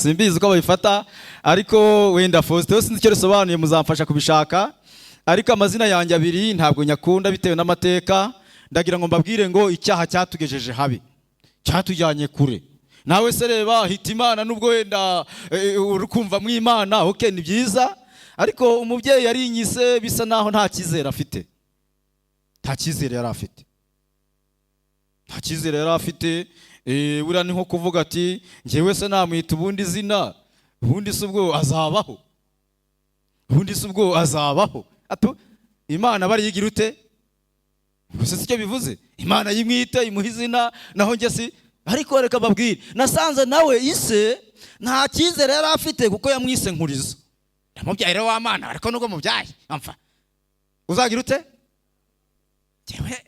simbizi uko babifata, ariko wenda Faustin sinzi icyo risobanuye, muzamfasha kubishaka. Ariko amazina yanjye abiri ntabwo nyakunda bitewe n'amateka. Ndagira ngo mbabwire ngo icyaha cyatugejeje habi, cyatujyanye kure. Nawe se reba hita Imana, nubwo wenda urukumva mu Imana, okay ni byiza, ariko umubyeyi yarinyise bisa naho nta cyizere afite. Nta cyizere yari afite. Nta cyizere yari afite. Buriya ni nko kuvuga ati njyewe se namwita ubundi zina, ubundi se ubwo azabaho, ubundi se ubwo azabaho. Ato Imana bari yigira ute? Gusa sicyo bivuze. Imana yimwite imuha izina, naho njye si. Ariko reka babwire, nasanze nawe ise nta cyizere yari afite kuko yamwise Nkurizo. Ndamubyaye wa Mana, ariko nubwo mubyaye amfa uzagira ute? Jewe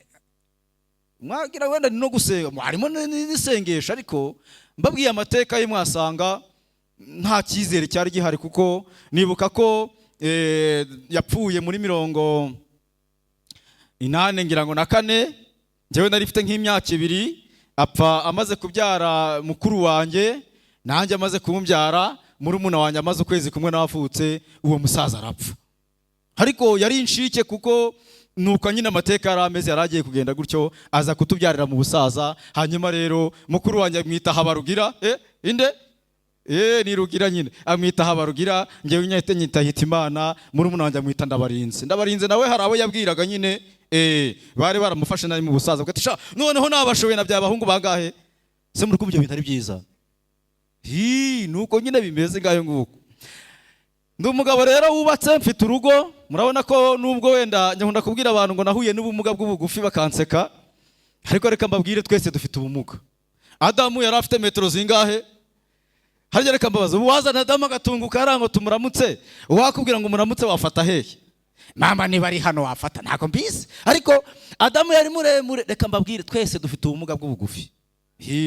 mwagira wenda no gusenga, harimo n'isengesho, ariko mbabwiye amateka ye mwasanga nta cyizere cyari gihari, kuko nibuka ko yapfuye muri 80 ngira ngo na 4. Njyewe nari mfite nk'imyaka 2, apfa amaze kubyara mukuru wanjye, nanjye amaze kumubyara murumuna wanjye amaze ukwezi kumwe n'abavutse, uwo musaza arapfa. Ariko yari inshike kuko nuko nyine amateka yarameze, yaragiye kugenda gutyo, aza kutubyarira mu busaza. Hanyuma rero mukuru wanjye amwita Habarugira, inde ni Rugira nyine, amwita Habarugira. Njyewe nyahite nyita Hitimana, murumuna wanjye amwita Ndabarinze. Nawe hari abo yabwiraga nyine, bari baramufashe nari mu busaza, bwati sha noneho nabashowe na byabahungu bangahe se muri kubyo bintu ari byiza. Nuko nyine bimeze ngayo nguko. Ndi umugabo rero wubatse, mfite urugo. Murabona ko nubwo wenda nyakunda kubwira abantu ngo nahuye n'ubumuga bw'ubugufi bakanseka, ariko reka mbabwire twese dufite ubumuga. Adamu yari afite metero zingahe? Harya reka mbabaza, uwazana Adamu agatunguka yarango tumuramutse, wakubwira ngo muramutse wafata hehe? Mama niba ari hano wafata, ntago mbizi. Ariko Adamu yari muremure. Reka mbabwire twese dufite ubumuga bw'ubugufi.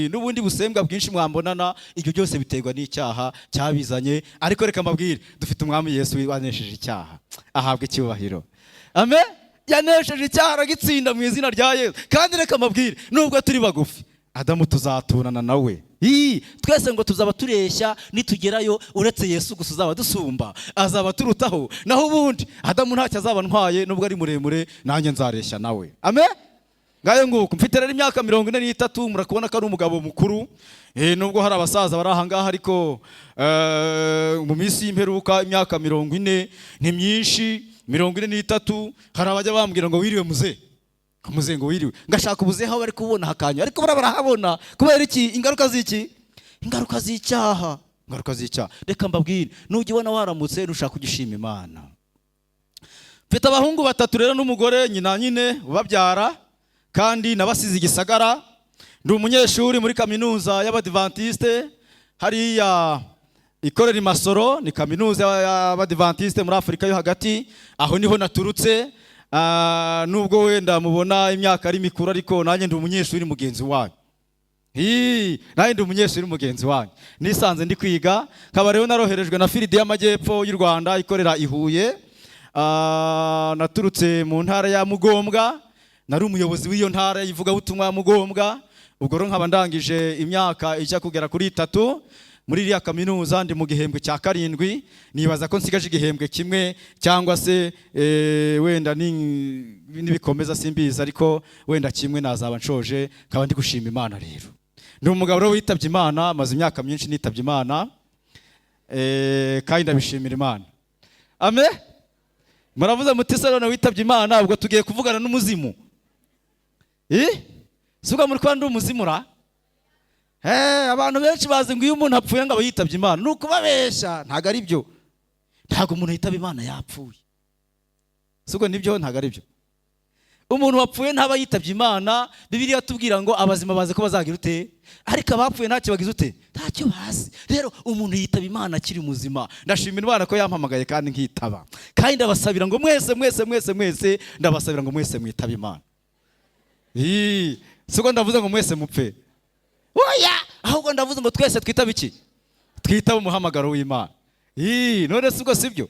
N'ubundi busembwa bwinshi mwambonana, ibyo byose biterwa n'icyaha cyabizanye. Ariko reka mbabwire dufite umwami Yesu wanesheje icyaha, ahabwe icyubahiro. Amen. Yanesheje icyaha aragitsinda mu izina rya Yesu. Kandi reka mbabwire nubwo turi bagufi, Adamu tuzaturana nawe. Twese ngo tuzaba tureshya nitugerayo, uretse Yesu gusa uzaba dusumba, azaba turutaho. Naho ubundi Adamu ntacyo azaba ntwaye, nubwo ari muremure, nanjye nzareshya nawe. Amen. Ngayo nguko mfite rero imyaka 43, murakubona ko ari umugabo mukuru. Nubwo hari abasaza bari aha ngaha, ariko mu minsi y'imperuka imyaka 40 ni myinshi. 43 hari abajya bambwira ngo wiriwe muze ngo wiriwe, ngashaka ubuze aho bari kubona hakanya, ariko barahabona. Kubera iki? Ingaruka z'iki? Ingaruka z'icyaha. Reka mbabwire, nugibona waramutse nushaka kugishima Imana. Mfite abahungu 3 rero n'umugore nyine ubabyara, kandi nabasize Igisagara. Ndi umunyeshuri muri kaminuza y'Abadventiste hariya ikorera i Masoro, ni kaminuza y'Abadventiste muri Afurika yo hagati. Aho niho naturutse. Nubwo wenda mubona imyaka ari mikuru, ariko nanjye ndi umunyeshuri mugenzi wanyu. Nanjye ndi umunyeshuri mugenzi wanyu. Nisanze ndi kwiga, nkaba rero naroherejwe na Firidi y'Amajyepfo y'u Rwanda ikorera i Huye. Naturutse mu ntara ya Mugombwa, nari umuyobozi w'iyo ntara y'ivugabutumwa ya Mugombwa. Ubwo rero nkaba ndangije imyaka ijya kugera kuri 3 muri iriya kaminuza. Ndi mu gihembwe cya 7, nibaza ko nsigaje igihembwe kimwe, cyangwa se wenda nibikomeza simbiza, ariko wenda kimwe nazaba nshoje. Nkaba ndi gushima Imana rero. Ndi umugabo rero witabye Imana, maze imyaka myinshi nitabye Imana, kandi ndabishimira Imana. Amen. Muravuze muti se none witabye Imana, ubwo tugiye kuvugana n'umuzimu? Suga muri kwa ndi umuzimura? Abantu benshi bazi ngo iyo umuntu apfuye ngo yitabye Imana. Nuko babesha, ntago ari byo. Ntago umuntu yitaba Imana yapfuye. Sugo nibyo, ntago ari byo. Umuntu wapfuye ntaba yitabye Imana. Bibiliya tubwira ngo abazima baze ko bazagira ute, ariko abapfuye ntacyo bagize ute, ntacyo bazi. Rero umuntu yitaba Imana akiri muzima. Ndashimira Imana ko yampamagaye kandi nkitaba. Kandi ndabasabira ngo mwese ndabasabira ngo mwese mwitaba Imana. Sugo ndavuze ngo mwese mupfe, oya, ahubwo ndavuze ngo twese twitaba iki? Twitaba umuhamagaro w'Imana. None sugo sibyo?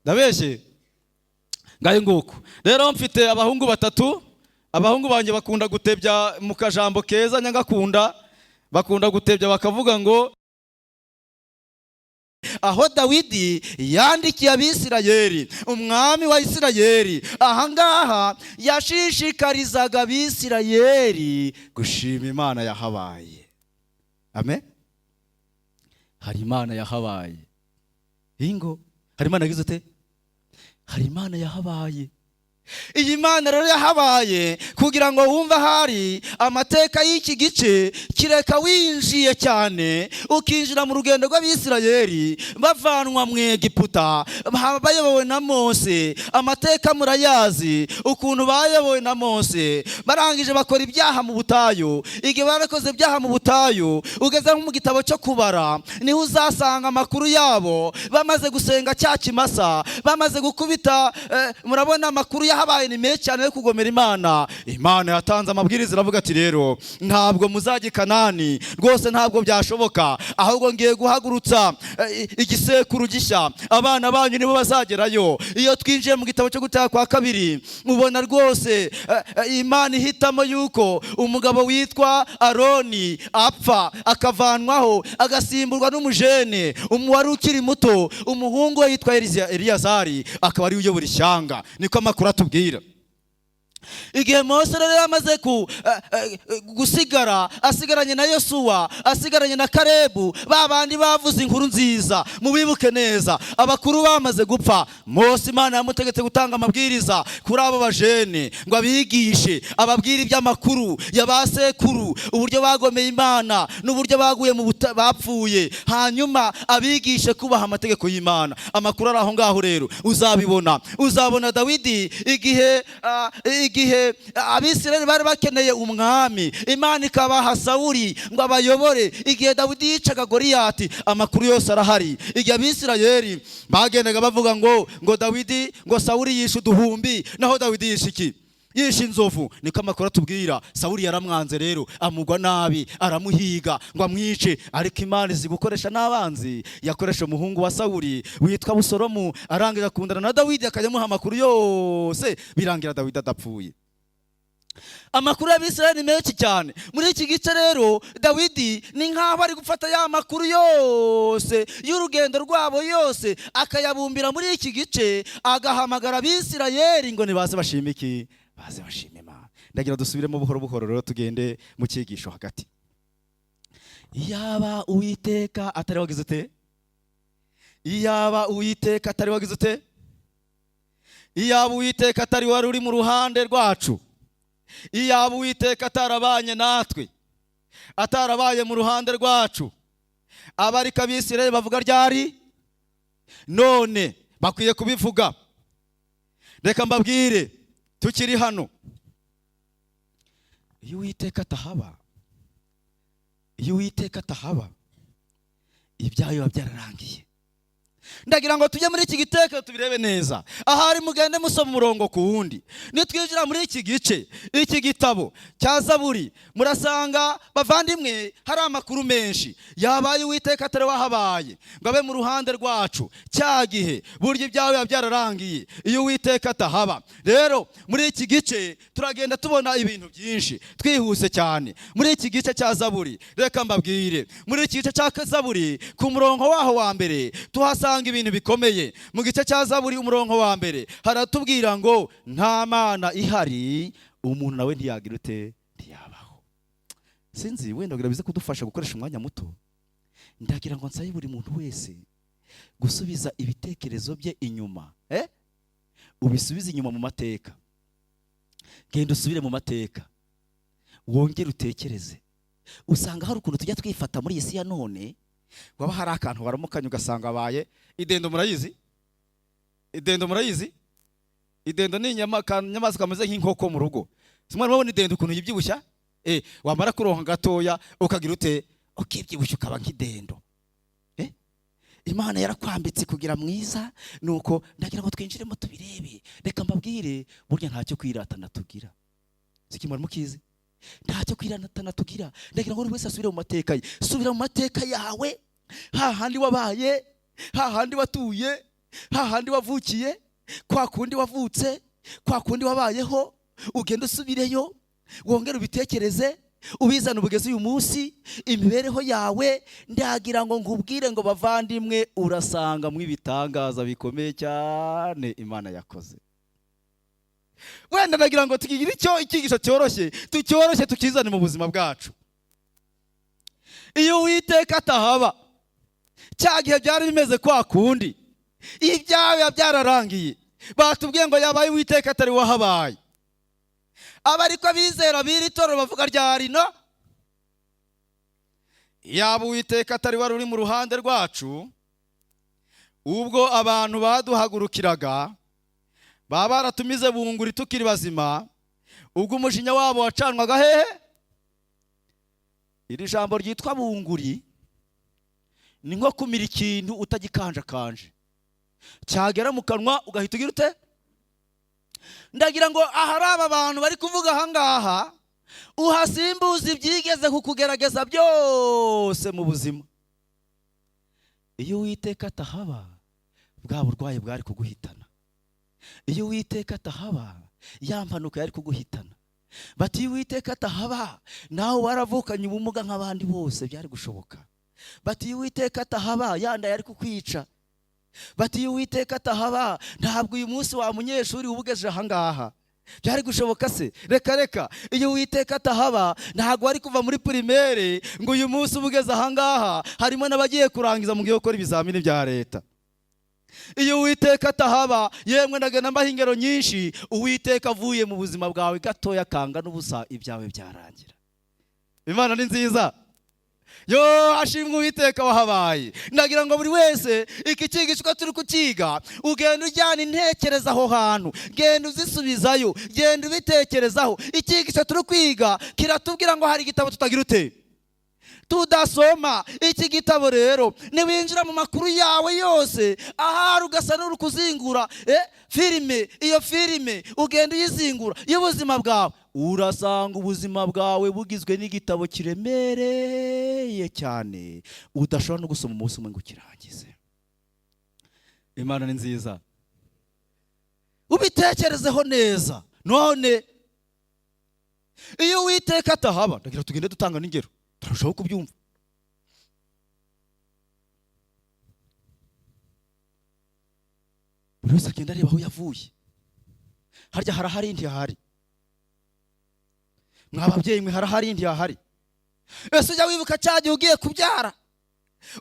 Ndabeshe. Ngayo nguko rero mfite abahungu 3. Abahungu banje bakunda gutebya mu kajambo keza, nyangakunda bakunda gutebya bakavuga ngo aho Dawidi yandikiye Abisirayeli, umwami wa Isirayeli, ahangaha yashishikarizaga Abisirayeli gushima Imana yahabaye. Amen. Hari Imana yahabaye. Ingo, hari Imana yagize ute? Hari Imana yahabaye. Iyi Mana rero yahabaye kugira ngo wumva hari amateka y'iki gice kireka winjiye cyane ukinjira mu rugendo rw'Abisirayeli bavanwa mu Egiputa, bayobowe na Mose. Amateka murayazi ukuntu bayobowe na Mose, barangije bakora ibyaha mu butayu. Igihe barakoze ibyaha mu butayu, ugeze mu gitabo cyo kubara niho uzasanga amakuru yabo. Bamaze gusenga cya kimasa, bamaze gukubita, murabona amakuru habaye ni menshi cyane yo kugomera Imana. Imana yatanze amabwiriza iravuga ati rero ntabwo muzajya i Kanani, rwose ntabwo byashoboka, ahubwo ngiye guhagurutsa igisekuru gishya, abana banyu nibo bazagerayo. Iyo twinjiye mu gitabo cyo gutaha kwa kabiri, mubona rwose Imana ihitamo yuko umugabo witwa Aroni apfa, akavanwaho agasimburwa n'umujene wari ukiri muto, umuhungu we yitwa Eliyazari, akaba ari uyobora ishyanga. Niko amakuru atubwira. Igihe Mose rero yamaze gusigara, asigaranye na Yosuwa, asigaranye na Kalebu, babandi bavuze inkuru nziza, mubibuke neza, abakuru bamaze gupfa, Mose Imana yamutegetse gutanga amabwiriza kuri abo bajene ngo abigishe, ababwire iby'amakuru ya basekuru, uburyo bagomeye Imana n'uburyo baguye mu bapfuye, hanyuma abigishe kubaha amategeko y'Imana. Amakuru ari aho ngaho rero uzabona Dawidi igihe Abisirayeli bari bakeneye umwami, Imana ikabaha Sawuli ngo abayobore. Igihe Dawidi yicaga Goliyati, amakuru yose arahari. Igihe Abisirayeli bagendaga bavuga ngo Dawidi, ngo Sawuli yishe uduhumbi, naho Dawidi yishe iki? Yishe inzovu. Niko amakuru atubwira. Sawuli yaramwanze rero, amugwa nabi, aramuhiga ngo amwice. Ariko Imana izi gukoresha n'abanzi, yakoresha umuhungu wa Sawuli witwa Abusalomu, arangira akundana na Dawidi, akayamuha amakuru yose, birangira Dawidi adapfuye. Amakuru y'Abisirayeli menshi cyane. Muri iki gice rero Dawidi ni nkaho ari gufata ya makuru yose y'urugendo rwabo yose, akayabumbira muri iki gice, agahamagara Abisirayeli ngo nibaze bashime iki? Baze bashime Imana. Ndagira dusubiremo buhoro buhoro rero tugende mu cyigisho hagati. Iyaba Uwiteka atari wagize ute? Iyaba Uwiteka atari wagize ute? Iyaba Uwiteka atari wari uri mu ruhande rwacu, iyaba Uwiteka atarabanye natwe, atarabaye mu ruhande rwacu, abarika Abisirayeli bavuga ryari? None bakwiye kubivuga. Reka mbabwire tukiri hano, iyo Uwiteka atahaba, iyo Uwiteka atahaba, ibyayo byararangiye. Ndagira ngo tujye muri iki giteko tubirebe neza. Ahari mugende musoma umurongo ku wundi. Nitwinjira muri iki gice, iki gitabo cya Zaburi, murasanga bavandimwe hari amakuru menshi yabaye Uwiteka atari wahabaye ngo abe mu ruhande rwacu. Cya gihe burya ibyawe byararangiye iyo Uwiteka atahaba. Rero muri iki gice turagenda tubona ibintu byinshi twihuse cyane. Muri iki gice cya Zaburi, reka mbabwire, muri iki gice cya Zaburi ku murongo waho wa mbere tuhasanga ibintu bikomeye. Mu gice cya Zaburi umurongo wa mbere haratubwira ngo nta Mana ihari, umuntu nawe ntiyagira ute? Ntiyabaho. Sinzi wenda bize kudufasha gukoresha umwanya muto. Ndagira ngo nsabe buri muntu wese gusubiza ibitekerezo bye inyuma, ubisubize inyuma mu mateka. Genda usubire mu mateka, wongere utekereze. Usanga hari ukuntu tujya twifata muri iyi si ya none, waba hari akantu baramukanye ugasanga abaye idendo. Murayizi idendo? Murayizi idendo? Ni inyamaswa kameze nk'inkoko mu rugo. Simwe mubona idendo ukuntu yibyibushya, wamara kuronka gatoya ukagira ute? Ukibyibushya ukaba nk'idendo. Imana yarakwambitse kugira mwiza, nuko ndagira ngo twinjiremo tubirebe. Reka mbabwire, burya ntacyo kwiratana tugira. Sikimara mukizi, ntacyo kwiratana tugira. Ndagira ngo buri wese asubire mu mateka ye. Subira mu mateka yawe, hahandi wabaye, hahandi watuye, hahandi wavukiye, kwa kundi wavutse, kwa kundi wabayeho. Ugenda usubireyo, wongere ubitekereze, ubizana ubugeze uyu munsi imibereho yawe, ndagira ngo nkubwire ngo bavandimwe, urasanga mu ibitangaza bikomeye cyane Imana yakoze. Wenda ndagira ngo tugire icyigisho cyoroshye, tucyoroshye tukizane mu buzima bwacu. Iyo Uwiteka atahaba, cya gihe byari bimeze kwa kundi, ibyawe byararangiye, batubwiye ngo yabaye Uwiteka atari wahabaye. Aba ariko abizera b'iri toro bavuga ryari no? Yaba Uwiteka atari wari uri mu ruhande rwacu, ubwo abantu baduhagurukiraga, baba baratumize bunguri tukiri bazima, ubwo umujinya wabo wacanwaga hehe? Iri jambo ryitwa bunguri ni nko kumira ikintu utagikanjakanje, cyagera mu kanwa ugahita ugira ute? Ndagira ngo ahari aba bantu bari kuvuga ahangaha, uhasimbuza ibyigeze kukugerageza byose mu buzima. Iyo Uwiteka atahaba, bwa burwayi bwari kuguhitana. Iyo Uwiteka atahaba, ya mpanuka yari kuguhitana. Bati iyo Uwiteka atahaba, nawe waravukanye ubumuga nk'abandi bose byari gushoboka. Bati iyo Uwiteka atahaba, yanda yari kukwica. Bati iyo Uwiteka atahaba, ntabwo uyu munsi wa munyeshuri ubugejeje ahangaha byari gushoboka se? Reka iyo Uwiteka atahaba, ntabwo wari kuva muri primaire ngo uyu munsi ubugeze ahangaha. Harimo n'abagiye kurangiza mu gihe gukora ibizamini bya leta. Iyo Uwiteka atahaba, yemwe ndagana mbaho ingero nyinshi, Uwiteka avuye mu buzima bwawe gatoya kanga n'ubusa, ibyawe byarangira. Imana ni nziza. Yo, ashimwe Uwiteka wahabaye. Ndagira ngo buri wese iki cyigisho turi kukiga, ugenda ujyana intekereza aho hantu, genda uzisubizayo, genda ubitekerezaho. Icyigisho turi kwiga kiratubwira ngo hari igitabo tutagira ute? Tudasoma. Iki gitabo rero niwinjira mu makuru yawe yose, ahari ugasa n'uri kuzingura filime, iyo filime ugenda uyizingura y'ubuzima bwawe, urasanga ubuzima bwawe bugizwe n'igitabo kiremereye cyane, udashobora no gusoma umunsi umwe ngo ukirangize. Imana ni nziza. Ubitekerezeho neza. None iyo Uwiteka atahaba, ndagira tugende dutanga n'ingero, turashobora kubyumva. Buri wese agenda areba aho yavuye. Harya harahari indi hahari. Mwababyeyi mwe harahari indi hahari. Ese ujya wibuka cya gihe ugiye kubyara?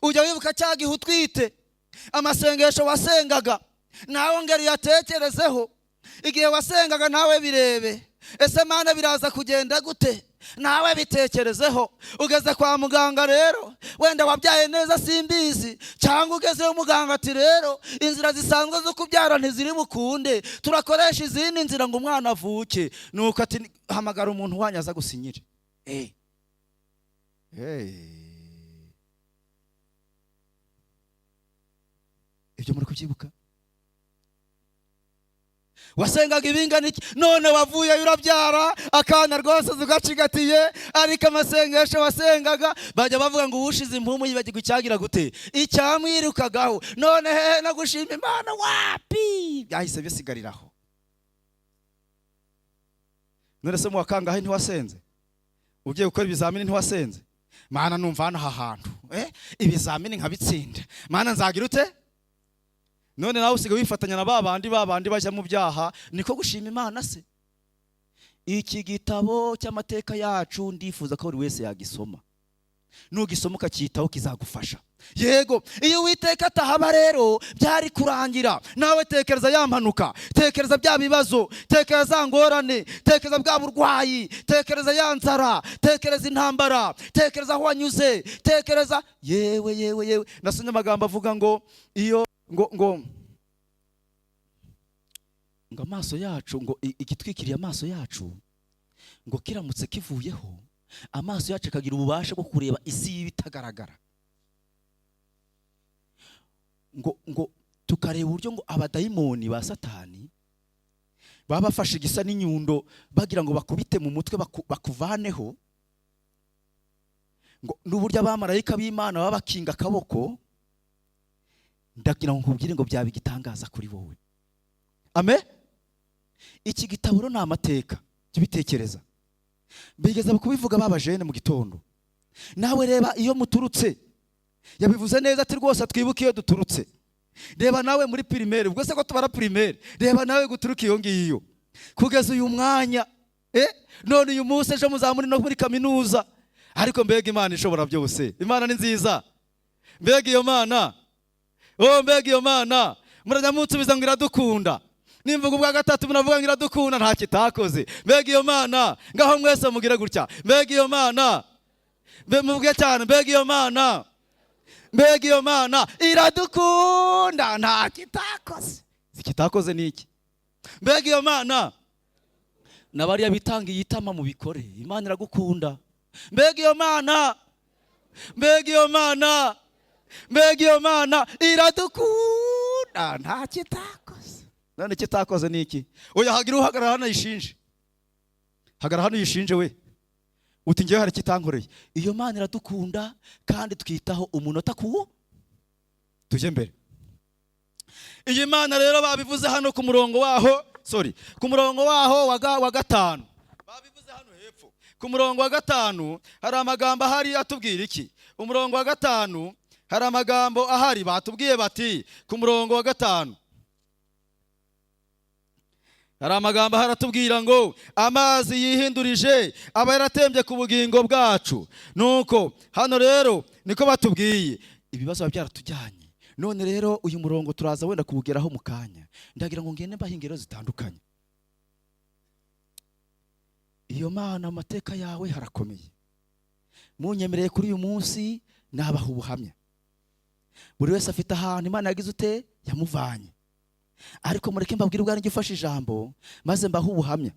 Ujya wibuka cya gihe utwite? Amasengesho wasengaga nawe ngero yatekerezeho. Igihe wasengaga nawe birebe, ese Mana biraza kugenda gute? Nawe bitekerezeho. Ugeze kwa muganga rero, wenda wabyaye neza simbizi, cyangwa ugezeyo muganga ati rero inzira zisanzwe zo kubyara ntiziri bukunde, turakoresha izindi nzira ngo umwana avuke. Nuko ati hamagara umuntu wanyu aza gusinyira. Ibyo muri kubyibuka? Wasengaga ibingana iki? None wavuye urabyara, akana rwose zugacigatiye, ariko amasengesho wasengaga bajya bavuga ngo ubushize impumu yibagirwa icyagira gute? Icyamwirukagaho. None hehe no gushima Imana? Wapi! Byahise bisigariraho. None se mu wakangahe ntiwasenze? Ugiye gukora ibizamini ntiwasenze? Mana numva hano aha hantu ibizamini nkabitsinda, Mana nzagira ute? None nawe usigaye wifatanya na babandi bajya mu byaha, niko gushima Imana se? Iki gitabo cy'amateka yacu ndifuza ko buri wese yagisoma. Nugisoma ukacyitaho kizagufasha. Yego, iyo Uwiteka atahaba rero byari kurangira. Nawe tekereza ya mpanuka, tekereza bya bibazo, tekereza za ngorane, tekereza bwa burwayi, tekereza ya nzara, tekereza intambara, tekereza aho wanyuze, tekereza yewe. Nasomye amagambo avuga ngo iyo ngo amaso yacu, ngo igitwikiriye amaso yacu, ngo kiramutse kivuyeho, amaso yacu akagira ububasha bwo kureba isi y'ibitagaragara. Ngo tukareba uburyo ngo abadayimoni ba Satani baba bafashe igisa n'inyundo bagira ngo bakubite mu mutwe bakuvaneho, ngo n'uburyo abamarayika b'Imana baba bakinga akaboko. Ndagira ngo nkubwire ngo byaba igitangaza kuri wowe. Amen. Iki gitabo ni amateka, tubitekereza. bigeze kubivuga babajene mu gitondo. Nawe reba iyo muturutse, yabivuze neza ati rwose twibuke iyo duturutse. Reba nawe muri primaire, ubwo se ko tubara primaire, reba nawe guturuka iyo ngiyo kugeza uyu mwanya, none uyu munsi ejo muzamuri no muri kaminuza. Ariko mbega Imana ishobora byose, Imana ni nziza. Mbega iyo Mana, mbega iyo Mana, murajya munsubiza ngo iradukunda. Nimvuga ubwa gatatu munavuga ngo iradukunda, nta kitakoze. Mbega iyo Mana, ngaho mwese mugire gutya, mbega iyo Mana, muvuge cyane, mbega iyo Mana, mbega iyo Mana iradukunda, nta kitakoze. Ikitakoze ni iki? Mbega iyo Mana, nabariya bitangiye itama mu bikore, Imana iragukunda. Mbega iyo Mana, mbega iyo Mana, mbega iyo Mana iradukunda, nta kitakoze. None kitakoze ni iki? Oya hagira uhagarara hano yishinje, hagarara hano yishinje we, uti ngewe hari kitankoreye. Iyo Mana iradukunda kandi twitaho umunota kuwo tujye mbere. Iyi Mana rero babivuze hano ku murongo waho, ku murongo waho wa gatanu, babivuze hano hepfo ku murongo wa gatanu. Hari amagambo ahari atubwira iki? Umurongo wa gatanu hari amagambo ahari batubwiye bati, ku murongo wa gatanu hari amagambo ahari atubwira ngo amazi yihindurije aba yaratembye ku bugingo bwacu. Nuko hano rero niko batubwiye, ibibazo byaratujyanye. None rero uyu murongo turaza wenda kuwugeraho mu kanya. Ndagira ngo ngende mbaha ingero zitandukanye. Iyo Mana amateka yawe harakomeye. Munyemereye kuri uyu munsi nabaha ubuhamya. Buri wese afite ahantu Imana yagize ute yamuvanye. Ariko mureke mbabwire ubwanjye ufashe ijambo maze mbaha ubuhamya.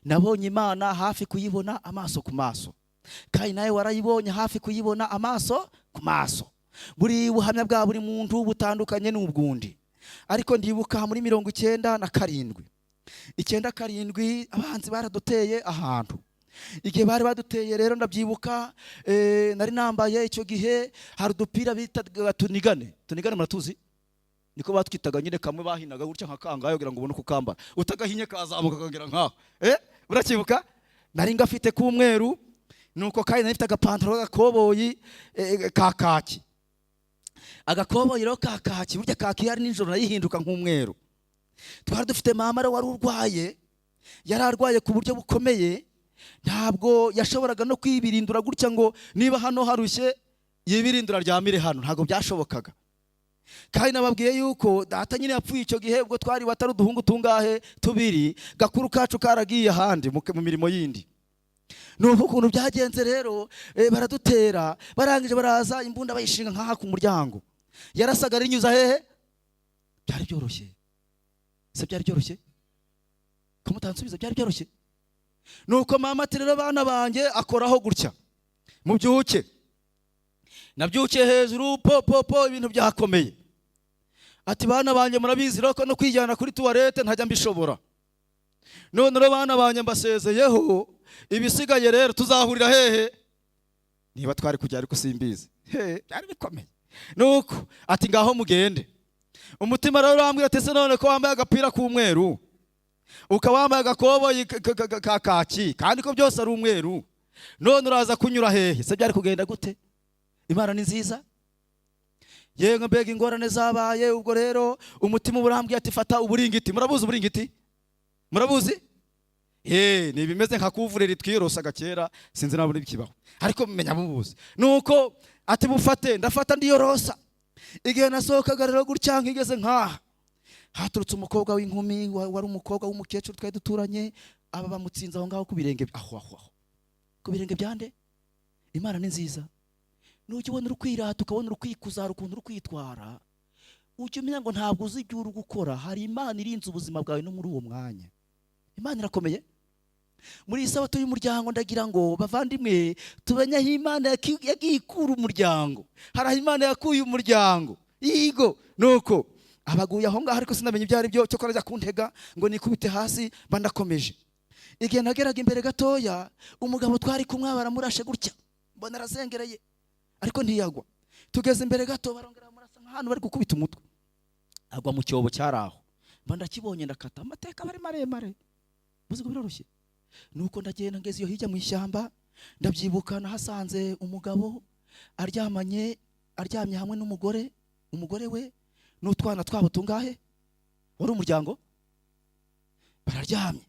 Nabonye Imana hafi kuyibona amaso ku maso, kandi nawe warayibonye hafi kuyibona amaso ku maso. Buri buhamya bwa buri muntu butandukanye n'ubwundi. Ariko ndibuka muri 97 abanzi baraduteye ahantu. Igihe bari baduteye rero ndabyibuka, nari nambaye icyo gihe hari udupira bita tunigane muratuzi, niko batwitaga nyine, kamwe bahinaga gutya nka kangayo kugira ngo ubone kukambara, utagahinye kazamuka kagera nkaho. Urakibuka? Nari ngafite k'umweru, nuko kandi nari mfite agapantaro gakoboyi ka kaki. Agakoboyi rero ka kaki, burya kaki yari nijoro nayihinduka nk'umweru. Twari dufite mama wari urwaye, yari arwaye ku buryo bukomeye, ntabwo yashoboraga no kwibirindura gutya ngo niba hano harushye yibirindura ryamire hano, ntabwo byashobokaga. Kandi nababwiye yuko data nyine yapfuye icyo gihe, ubwo twari batari uduhungu tungahe tubiri, gakuru kacu karagiye ahandi mu mirimo yindi. Nuko ukuntu byagenze rero, baradutera, barangije baraza imbunda bayishinga nkaha ku muryango. Yarasaga rinyuza hehe? Byari byoroshye. Se byari byoroshye? Ko mutansubiza byari byoroshye? Nuko mama ati rero bana banjye akoraho gutya, mubyuke. Nabyukiye hejuru, po ibintu byakomeye. Ati bana banjye murabizi rero ko no kwijyana kuri tuwarete ntajya mbishobora. None rero bana banjye mbasezeyeho, ibisigaye rero tuzahurira hehe? Niba twari kujya ariko simbizi. Byari bikomeye. Nuko ati ngaho mugende. Umutima rero urambwira ati se none ko wambaye agapira k'umweru, ukaba wambaye agakoboyi ka kaki, kandi ko byose ari umweru, none uraza kunyura hehe? Se byari kugenda gute? Imana ni nziza. Yenga mbega ingorane zabaye. Ubwo rero umutima urambwira ati fata uburingiti. Murabuzi uburingiti? Murabuzi? Ni bimeze nka kuvureri twiyorosaga kera, sinzi nabone bikibaho, ariko menya mubuzi. Nuko ati bufate, ndafata ndiyorosa. Igihe nasohokaga rero gutya nkigeze nkaha, haturutse umukobwa w'inkumi, wari umukobwa w'umukecuru twari duturanye, aba bamutsinze aho ngaho ku birenge. Ku birenge byande? Imana ni nziza. Nujya ubona urukwirata, ukabona urukwikuza, ukuntu urukwitwara, ujye umenya ngo ntabwo uzi ibyo uri gukora. Hari Imana irinze ubuzima bwawe no muri uwo mwanya. Imana irakomeye. Muri isabato y'umuryango ndagira ngo bavandimwe tumenye aho Imana yagiye ikura umuryango. Hari aho Imana yakuye umuryango. Yigo. Nuko abaguye aho ngaho, ariko sinamenye ibyo ari byo, cyo korajya kuntega ngo nikubite hasi bandakomeje. Igihe nageraga imbere gatoya, umugabo twari kumwe baramurashe gutya, mbona arazengereye ariko ntiyagwa. Tugeze imbere gato barongera murasa nk'ahantu bari gukubita umutwe, agwa mu cyobo cyaraho. Mba ndakibonye ndakata. Amateka bari maremare, muzi ko biroroshye. nuko ndagenda ngeze iyo hirya mu ishyamba, ndabyibuka nahasanze umugabo aryamye hamwe n'umugore we n'utwana twabo tungahe, wari umuryango, bararyamye.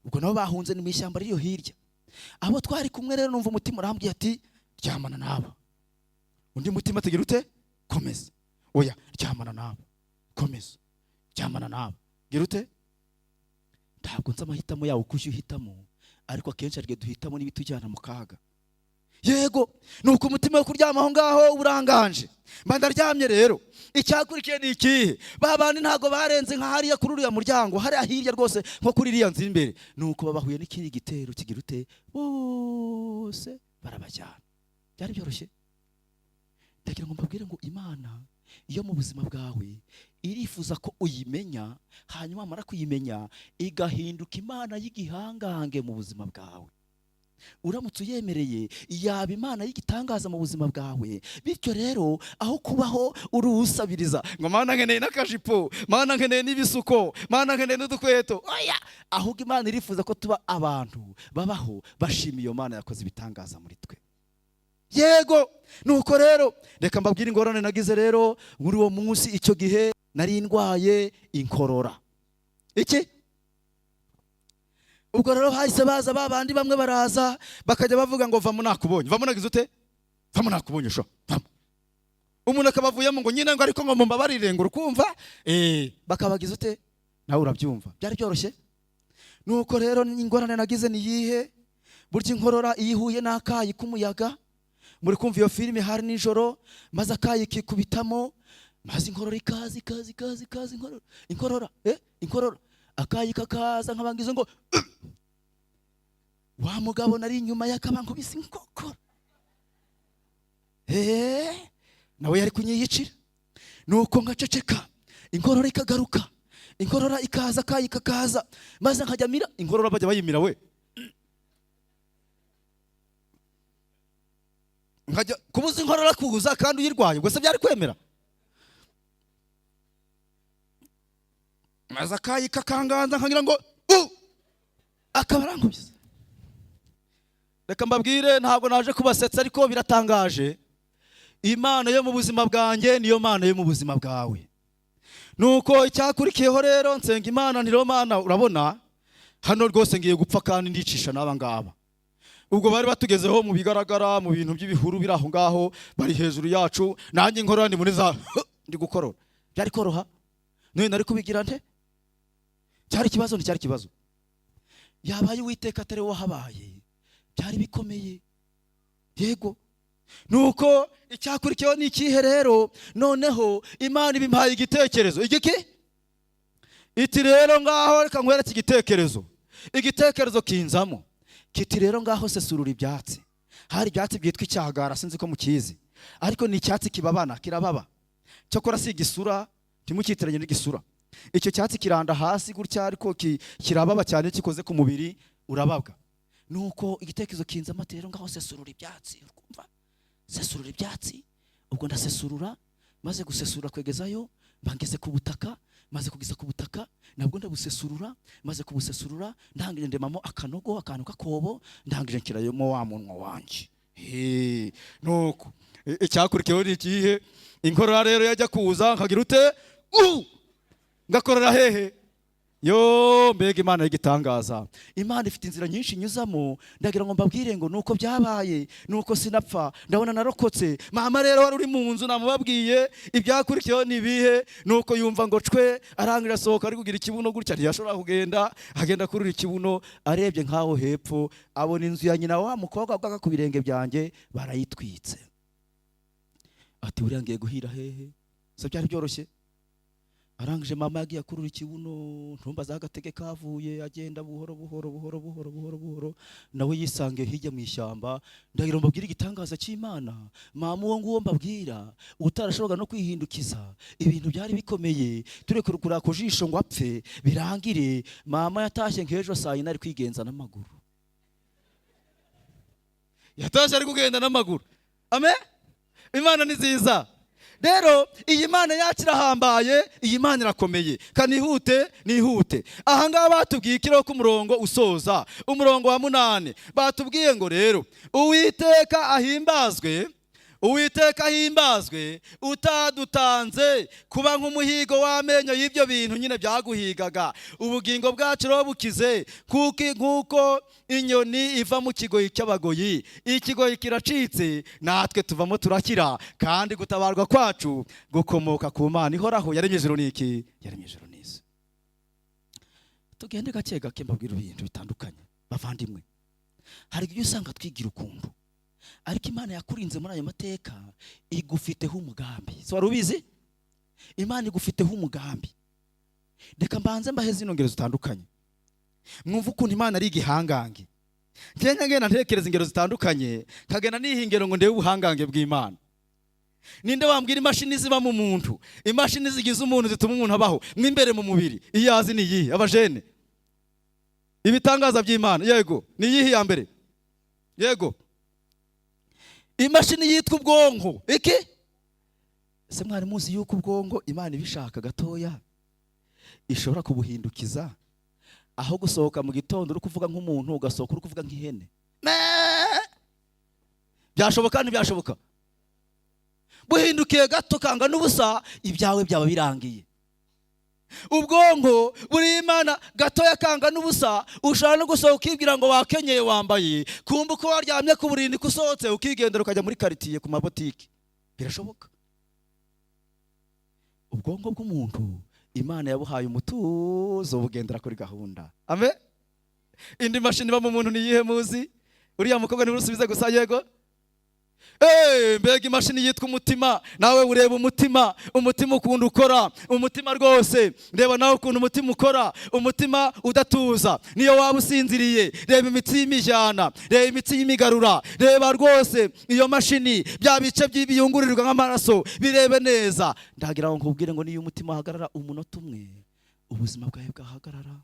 Ubwo nabo bahunze ni mu ishyamba ririyo hirya. Abo twari kumwe rero numva umutima urambwiye ati ryamana nabo. Undi mutima tegera ute? Komeza. Oya, ryamana nabo. Komeza. Ryamana nabo. Gira ute? Ntabwo nzi amahitamo yawe uko uje uhitamo, ariko akenshi arige duhitamo n'ibitujyana mu kaga. Yego, nuko umutima wo kuryama aho ngaho uranganje. Mba ndaryamye rero. Icyakurikiye ni ikihe? Babandi ntago barenze nka hariya kuri uriya muryango, hariya hirya rwose nko kuri iriya nzira imbere. Nuko babahuye n'ikindi gitero kigira ute? Bose barabajyana. Byari byoroshye. Ndagira ngo mbabwire ngo Imana iyo mu buzima bwawe irifuza ko uyimenya, hanyuma mara kuyimenya igahinduka Imana y'igihangange mu buzima bwawe. Uramutse uyemereye yaba Imana y'igitangaza mu buzima bwawe. Bityo rero aho kubaho urusabiriza ngo Mana nkeneye n'akajipo, Mana nkeneye n'ibisuko, Mana nkeneye n'udukweto, oya, ahubwo Imana irifuza ko tuba abantu babaho bashima iyo Mana yakoze ibitangaza muri twe. Yego, nuko rero reka mbabwire ingorane nagize rero muri uwo munsi. Icyo gihe nari ndwaye inkorora. Iki? Ubwo rero hahise baza babandi bamwe baraza bakajya bavuga ngo vamo nakubonye. Vamo nagize ute? Vamo nakubonye sho. Vamo. Umuntu akabavuyemo ngo nyine ngo ariko ngo mumbabarire ngo urukumva bakabagize ute? Nawe urabyumva. Byari byoroshye. Nuko rero ingorane nagize ni yihe? Burya inkorora iyihuye n'akayi k'umuyaga. Muri kumva iyo filime hari nijoro, maze akayi kikubitamo, maze inkorora ikazi inkorora akayi kakaza nkabangize ngo wa mugabo nari inyuma y'akabankubise inkokora. Nawe yari kunyiyicira. Nuko ngaceceka, inkorora ikagaruka, inkorora ikaza, akayi kakaza, maze nkajya inkorora bajya bayimira we. Nkajya kubuza inkorora kuza kandi uyirwaye, ubwo se byari kwemera? Maze akayi kakanganza nkagira ngo akabarangubiza. Reka mbabwire ntabwo naje kubasetsa ariko biratangaje. Imana yo mu buzima bwanjye niyo Mana yo mu buzima bwawe. Nuko icyakurikiyeho rero nsenga Imana niro Mana, urabona hano rwose ngiye gupfa kandi ndicisha n'aba ngaba. Ubwo bari batugezeho mu bigaragara mu bintu by'ibihuru biri aho ngaho, bari hejuru yacu, nanjye inkorora ni muri za ndi gukorora. Byari koroha? None nari kubigira nte? Cyari ikibazo, ni cyari ikibazo. Yabaye Uwiteka atari wo habaye, byari bikomeye. Yego. Nuko icyakurikiyeho ni ikihe rero? Noneho Imana ibimpaye igitekerezo. Igiki? Iti rero ngaho reka nkwereke igitekerezo. Igitekerezo kinzamo. Kiti rero ngaho sesurura ibyatsi. Hari ibyatsi byitwa icyagara, sinzi ko mukizi. Ariko ni icyatsi kibabana, kirababa. Cyokora si igisura, ntimukitiranye n'igisura. Icyo cyatsi kiranda hasi gutya ariko kirababa cyane, kikoze ku mubiri urababwa. Nuko igitekerezo kinza amatero ngaho sesurura ibyatsi. Urumva? Sesurura ibyatsi. Ubwo ndasesurura, maze gusesura kwegezayo, mbangeze ku butaka. Maze kugeza ku butaka nabwo ndabusesurura, maze kubusesurura ndangije ndemamo akanogo, akantu kakobo, ndangije nkirayemo wa munwa wanje. Nuko icyakurikiyeho ni ikihe? Inkorora rero yajya kuza nkagira ute? Ngakorera hehe? Yo, mbega Imana y'igitangaza. Imana ifite inzira nyinshi inyuzamo. Ndagira ngo mbabwire ngo nuko byabaye, nuko sinapfa, ndabona narokotse. Mama rero wari uri mu nzu namubabwiye ibyakurikiyeho ni bihe? Nuko yumva ngo cwe, arangira sohoka ari kugira ikibuno gutya, ntiyashobora kugenda, agenda kurura ikibuno, arebye nkaho hepfo abona inzu ya nyina wa mukobwa bwaga ku birenge byanjye barayitwitse. Ati uriya ngiye guhira hehe? So byari byoroshye. Arangije mama yagiye kurura ikibuno, ntumba za gatege kavuye, agenda buhoro, nawe yisange hirya mu ishyamba. Ndagira ngo mbabwire igitangaza cy'Imana. Mama uwo nguwo mbabwira utarashoboraga no kwihindukiza, ibintu byari bikomeye, turi kurukura ku jisho ngo apfe birangire. Mama yatashye nk'ejo saa yine ari kwigenza n'amaguru. Yatashye ari kugenda n'amaguru. Amen. Imana ni nziza. rero iyi Mana yacu irahambaye, iyi Mana irakomeye. Kanihute ahangaha batubwiye ikiriho ku murongo usoza, umurongo wa 8 batubwiye ngo rero Uwiteka ahimbazwe utadutanze kuba nk'umuhigo w'amenyo y'ibyo bintu nyine byaguhigaga. Ubugingo bwacu rero bukize nk'uko inyoni iva mu kigoyi cy'abagoyi. Ikigoyi kiracitse natwe tuvamo turakira, kandi gutabarwa kwacu gukomoka ku Mana ihoraho yaremye ijuru n'iki, yaremye ijuru n'isi. Tugende gake gake mbabwira ibintu bitandukanye bavandimwe. Hari igihe usanga twigira ukuntu, ariko Imana yakurinze muri ayo mateka igufiteho umugambi. So wari ubizi? Imana igufiteho umugambi. Reka mbanze mbahe zino ngero zitandukanye mwumva ukuntu Imana ari igihangange. Ngenda ntekereza ingero zitandukanye, kagena nihi ingero ngo ndebe ubuhangange bw'Imana. Ninde wambwira imashini ziba mu muntu, imashini zigize umuntu zituma umuntu abaho mwimbere mu mubiri, iyazi ni yihe? Abajene ibitangaza by'Imana, yego ni yihe ya mbere? Yego imashini yitwa ubwonko. Iki se mwari muzi yuko ubwonko Imana ibishaka gatoya ishobora kubuhindukiza, aho gusohoka mu gitondo uri kuvuga nk'umuntu ugasohoka uri kuvuga nk'ihene? Byashoboka ntibyashoboka? Buhindukiye gato kanga n'ubusa, ibyawe byaba birangiye. Ubwonko buri Imana gatoya kanga n'ubusa, ushaka no gusohoka ukibwira ngo wakenyeye wambaye, kumva uko waryamye ku burindi kusohotse ukigendera ukajya muri quartier ku mabotiki. Birashoboka? Ubwonko bw'umuntu Imana yabuhaye umutuzo bugendera kuri gahunda. Amen. Indi mashini ba mu muntu ni yihe muzi? Uriya mukobwa ni urusubize gusa yego? Mbega imashini yitwa umutima. Nawe ureba umutima ukuntu ukora, umutima rwose reba nawe ukuntu umutima ukora, umutima udatuza. Niyo waba usinziriye reba imitsi y'imijyana, reba imitsi y'imigarura, reba rwose iyo mashini bya bice by'ibiyungurirwa nk'amaraso birebe neza. Ndagira ngo nkubwire ngo niyo umutima hagarara umunota umwe ubuzima bwawe bwahagarara.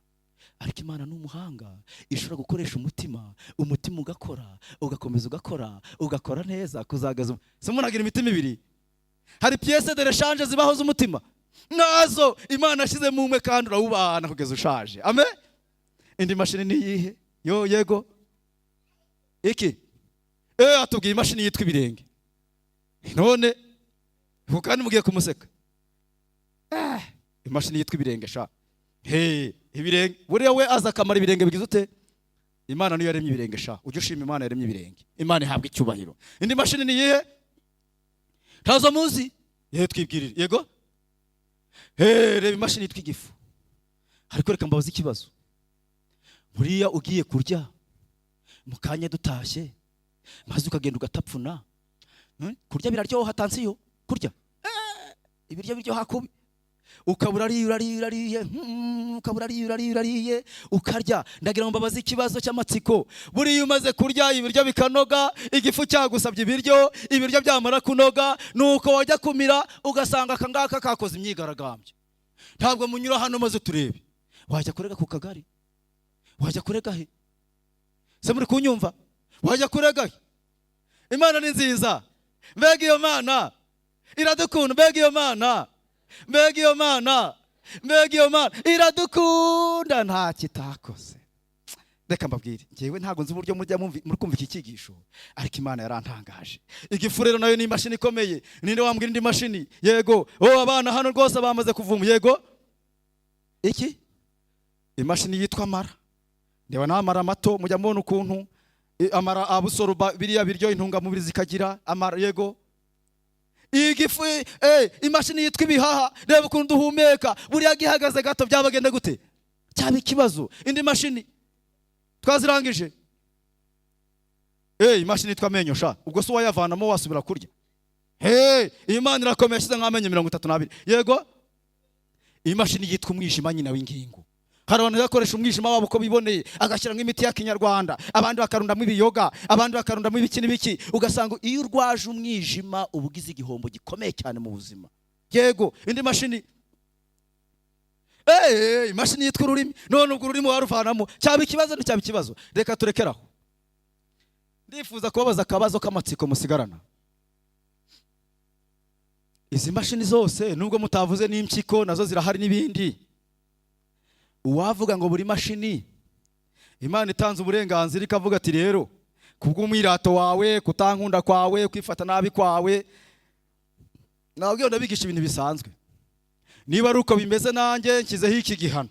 Ariko Imana n'umuhanga ishobora gukoresha umutima ugakora, ugakomeza ugakora neza kuzagaza. Se munagira imitima ibiri? Hari pièce de rechange zibaho z'umutima, nazo Imana ashize mu umwe kandi urawubana kugeza ushaje. Amen. Indi mashini ni yihe? Yego iki atubwiye imashini yitwa ibirenge. None kandi mugiye kumuseka. Imashini yitwa ibirenge sha. Ibirenge buriya we aza akamara ibirenge bigize ute? Imana niyo yaremye ibirenge sha. Ujye ushima Imana yaremye ibirenge. Imana ihabwa icyubahiro. Indi mashini ni yihe? Tazo muzi? Twibwirire. Yego reba imashini yitwa igifu. Ariko reka mbabaza ikibazo. Buriya ugiye kurya mu kanya dutashye maze ukagenda ugatapfuna, kurya biraryoha tansiyo kurya ibiryo biryoha kubi, ukabura urariye ukarya. Ndagira ngo mbabaze ikibazo cy'amatsiko. Buriya umaze kurya ibiryo bikanoga, igifu cyagusabye ibiryo byamara kunoga, nuko wajya kumira ugasanga akangaka kakoze imyigaragambyo. Ntabwo munyura hano maze turebe. Wajya kurega ku kagari? Wajya kurega he? Se muri kunyumva? Wajya kurega he? Imana ni nziza. Mbega iyo Mana iradukunda. Mbega iyo Mana iradukunda nta kitakoze. Reka mbabwire, ngewe ntago nzi uburyo mujya muri kumva iki cyigisho, ariko Imana yarantangaje. Igifu rero nayo ni imashini ikomeye. Ninde wambwira indi mashini? Yego abana hano rwose bamaze kuvuma. Yego iki imashini yitwa amara. Ndeba n'amara mato, mujya mubona ukuntu amara abusoroba biriya biryo intungamubiri zikagira amara. Yego igifu imashini yitwa ibihaha. Reba ukuntu duhumeka, buriya gihagaze gato byabagenda gute? Cyaba ikibazo. Indi mashini twazirangije. Imashini yitwa amenyo sha. Ubwo se wayavanamo wasubira kurya? Imana irakomeye ashyize nk'amenyo 32. Yego imashini yitwa umwijima nyina w'ingingo. Hari abantu bakoresha umwijima wabo uko biboneye, agashyira nk'imiti ya Kinyarwanda, abandi bakarundamo ibiyoga, abandi bakarundamo ibiki n'ibiki. Ugasanga iyo urwaje umwijima ubugize igihombo gikomeye cyane mu buzima. Yego indi mashini imashini yitwa ururimi. None ubwo ururimi waruvanamo cyaba ikibazo nticyaba ikibazo? Reka turekeraho. Ndifuza kubabaza akabazo k'amatsiko musigarana. izi mashini zose nubwo mutavuze n'impyiko nazo zirahari n'ibindi, uwavuga ngo buri mashini Imana itanze uburenganzira ikavuga ati rero kubw'umwirato wawe, kutankunda kwawe, kwifata nabi kwawe, nabwiye ndabigisha ibintu bisanzwe. Niba ari uko bimeze nanjye nshyizeho iki gihano,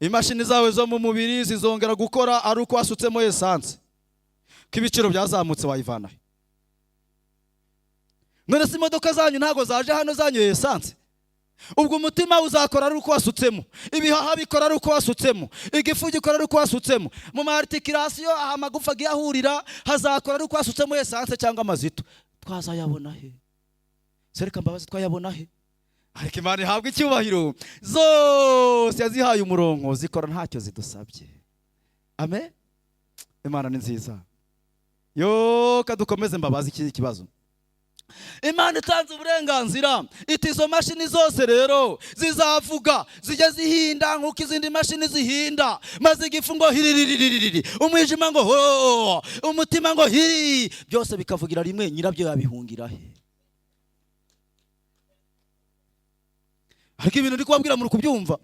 imashini zawe zo mu mubiri zizongera gukora ari uko wasutsemo esanse, ko ibiciro byazamutse wayivana he? None se imodoka zanyu ntago zaje hano zanyoye esanse? Ubwo umutima uzakora ari uko wasutsemo, ibihaha bikora ari uko wasutsemo, igifu gikora ari uko wasutsemo, mu marticulation aha amagufa agiye ahurira hazakora ari uko wasutsemo esanse cyangwa amazito. Twazayabona he? Sereka mbabazi twayabona he? Ariko Imana ihabwa icyubahiro, zose yazihaye umurongo zikora ntacyo zidusabye. Amen. Imana ni nziza. Yo kadukomeze mbabazi iki kibazo. Imana itanze uburenganzira iti izo mashini zose rero zizavuga zijya zihinda nk'uko izindi mashini zihinda, maze igifu ngo hiriririri, umwijima ngo ho, umutima ngo hiri, byose bikavugira rimwe, nyirabyo yabihungira he? Ariko ibintu ndi kubabwira muri kubyumva.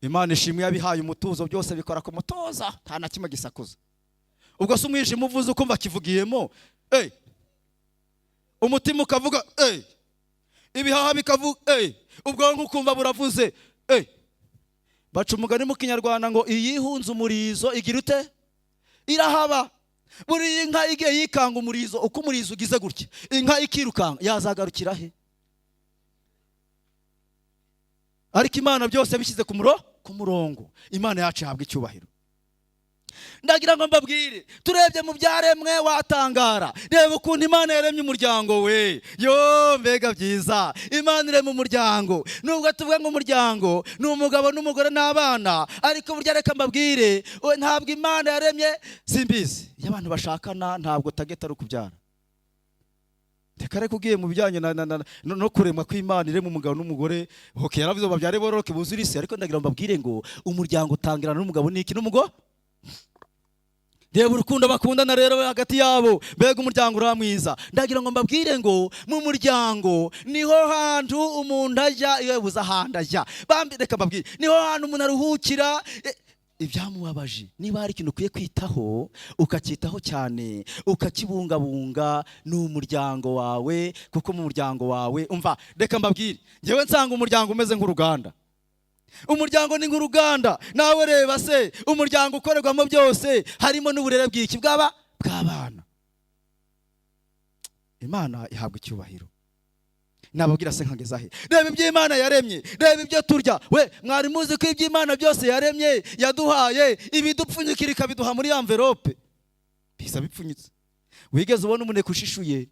Imana ishimwe yabihaye umutuzo, byose bikora ku mutoza, nta na kimwe gisakuza. Ubwo se umwijima uvuze ukumva kivugiyemo, umutima ukavuga ibihaha bikavuga ubwonko ukumva buravuze baca umugani mu Kinyarwanda ngo iyihunze umurizo igira ute? Irahaba. Buri inka igiye yikanga umurizo, uko umurizo ugize gutya inka ikirukanga yazagarukira he? Ariko Imana byose bishyize ku murongo. Imana yacu ihabwa icyubahiro. Ndagira ngo mbabwire, turebye mu byaremwe watangara. Reba ukuntu Imana yaremye umuryango we. Yo mbega byiza. Imana iremye umuryango. Nubwo tuvuga ngo umuryango ni umugabo n'umugore n'abana, ariko burya reka mbabwire, ntabwo Imana yaremye simbizi y'abantu bashakana, ntabwo tageta ari ukubyara. Reka reka ugiye mu bijyanye no kuremwa kw'Imana iremye umugabo n'umugore, hoke yaravuze babyare bororoke buzure isi, ariko ndagira ngo mbabwire ngo umuryango utangirana n'umugabo n'iki n'umugore. Reba urukundo bakundana rero hagati yabo, mbega umuryango uramwiza. Ndagira ngo mbabwire ngo mu muryango niho hantu umuntu ajya iyo buza ahandi ajya. Reka mbabwire, niho hantu umuntu aruhukira ibyamubabaje. Niba hari ikintu ukwiye kwitaho ukacyitaho cyane, ukakibungabunga, ni umuryango wawe. Kuko mu muryango wawe umva, reka mbabwire, njyewe nsanga umuryango umeze nk'uruganda. Umuryango ni nk'uruganda. Nawe reba se, umuryango ukorerwamo byose harimo n'uburere bw'iki bw'abana. Imana ihabwa icyubahiro. Nababwira se nkageza he? Reba ibyo Imana yaremye, reba ibyo turya. We mwari muzi ko ibyo Imana byose yaremye yaduhaye ibidupfunyikira ikabiduha muri envelope, bisa bipfunyitse. Wigeze ubona umuneke ushishuye?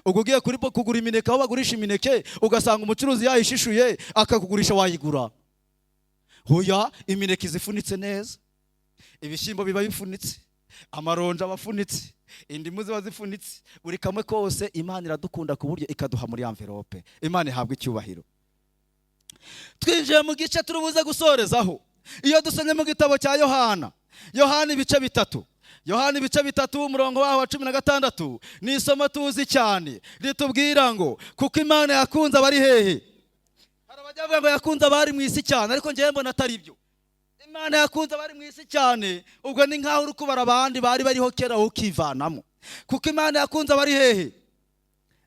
Ubwo ugiye kugura imineke aho bagurisha imineke, ugasanga umucuruzi yayishishuye akakugurisha, wayigura? Hoya, imineke zifunitse neza, ibishyimbo biba bifunitse, amaronja abafunitse, indimu ziba zifunitse, buri kamwe kose. Imana iradukunda ku buryo ikaduha muri envelope. Imana ihabwa icyubahiro. Twinjiye mu gice turubuze gusorezaho. Iyo dusomye mu gitabo cya Yohana ibice bitatu, Yohana ibice bitatu umurongo waho wa 16 ni isomo tuzi cyane ritubwira ngo kuko Imana yakunze abari hehe. Hari abajya bavuga ngo yakunze abari mu isi cyane, ariko njyewe mbona atari byo. Imana yakunze abari mu isi cyane, ubwo ni nkaho uri kubara abandi bari bariho kera ukivanamo. Kuko Imana yakunze abari hehe,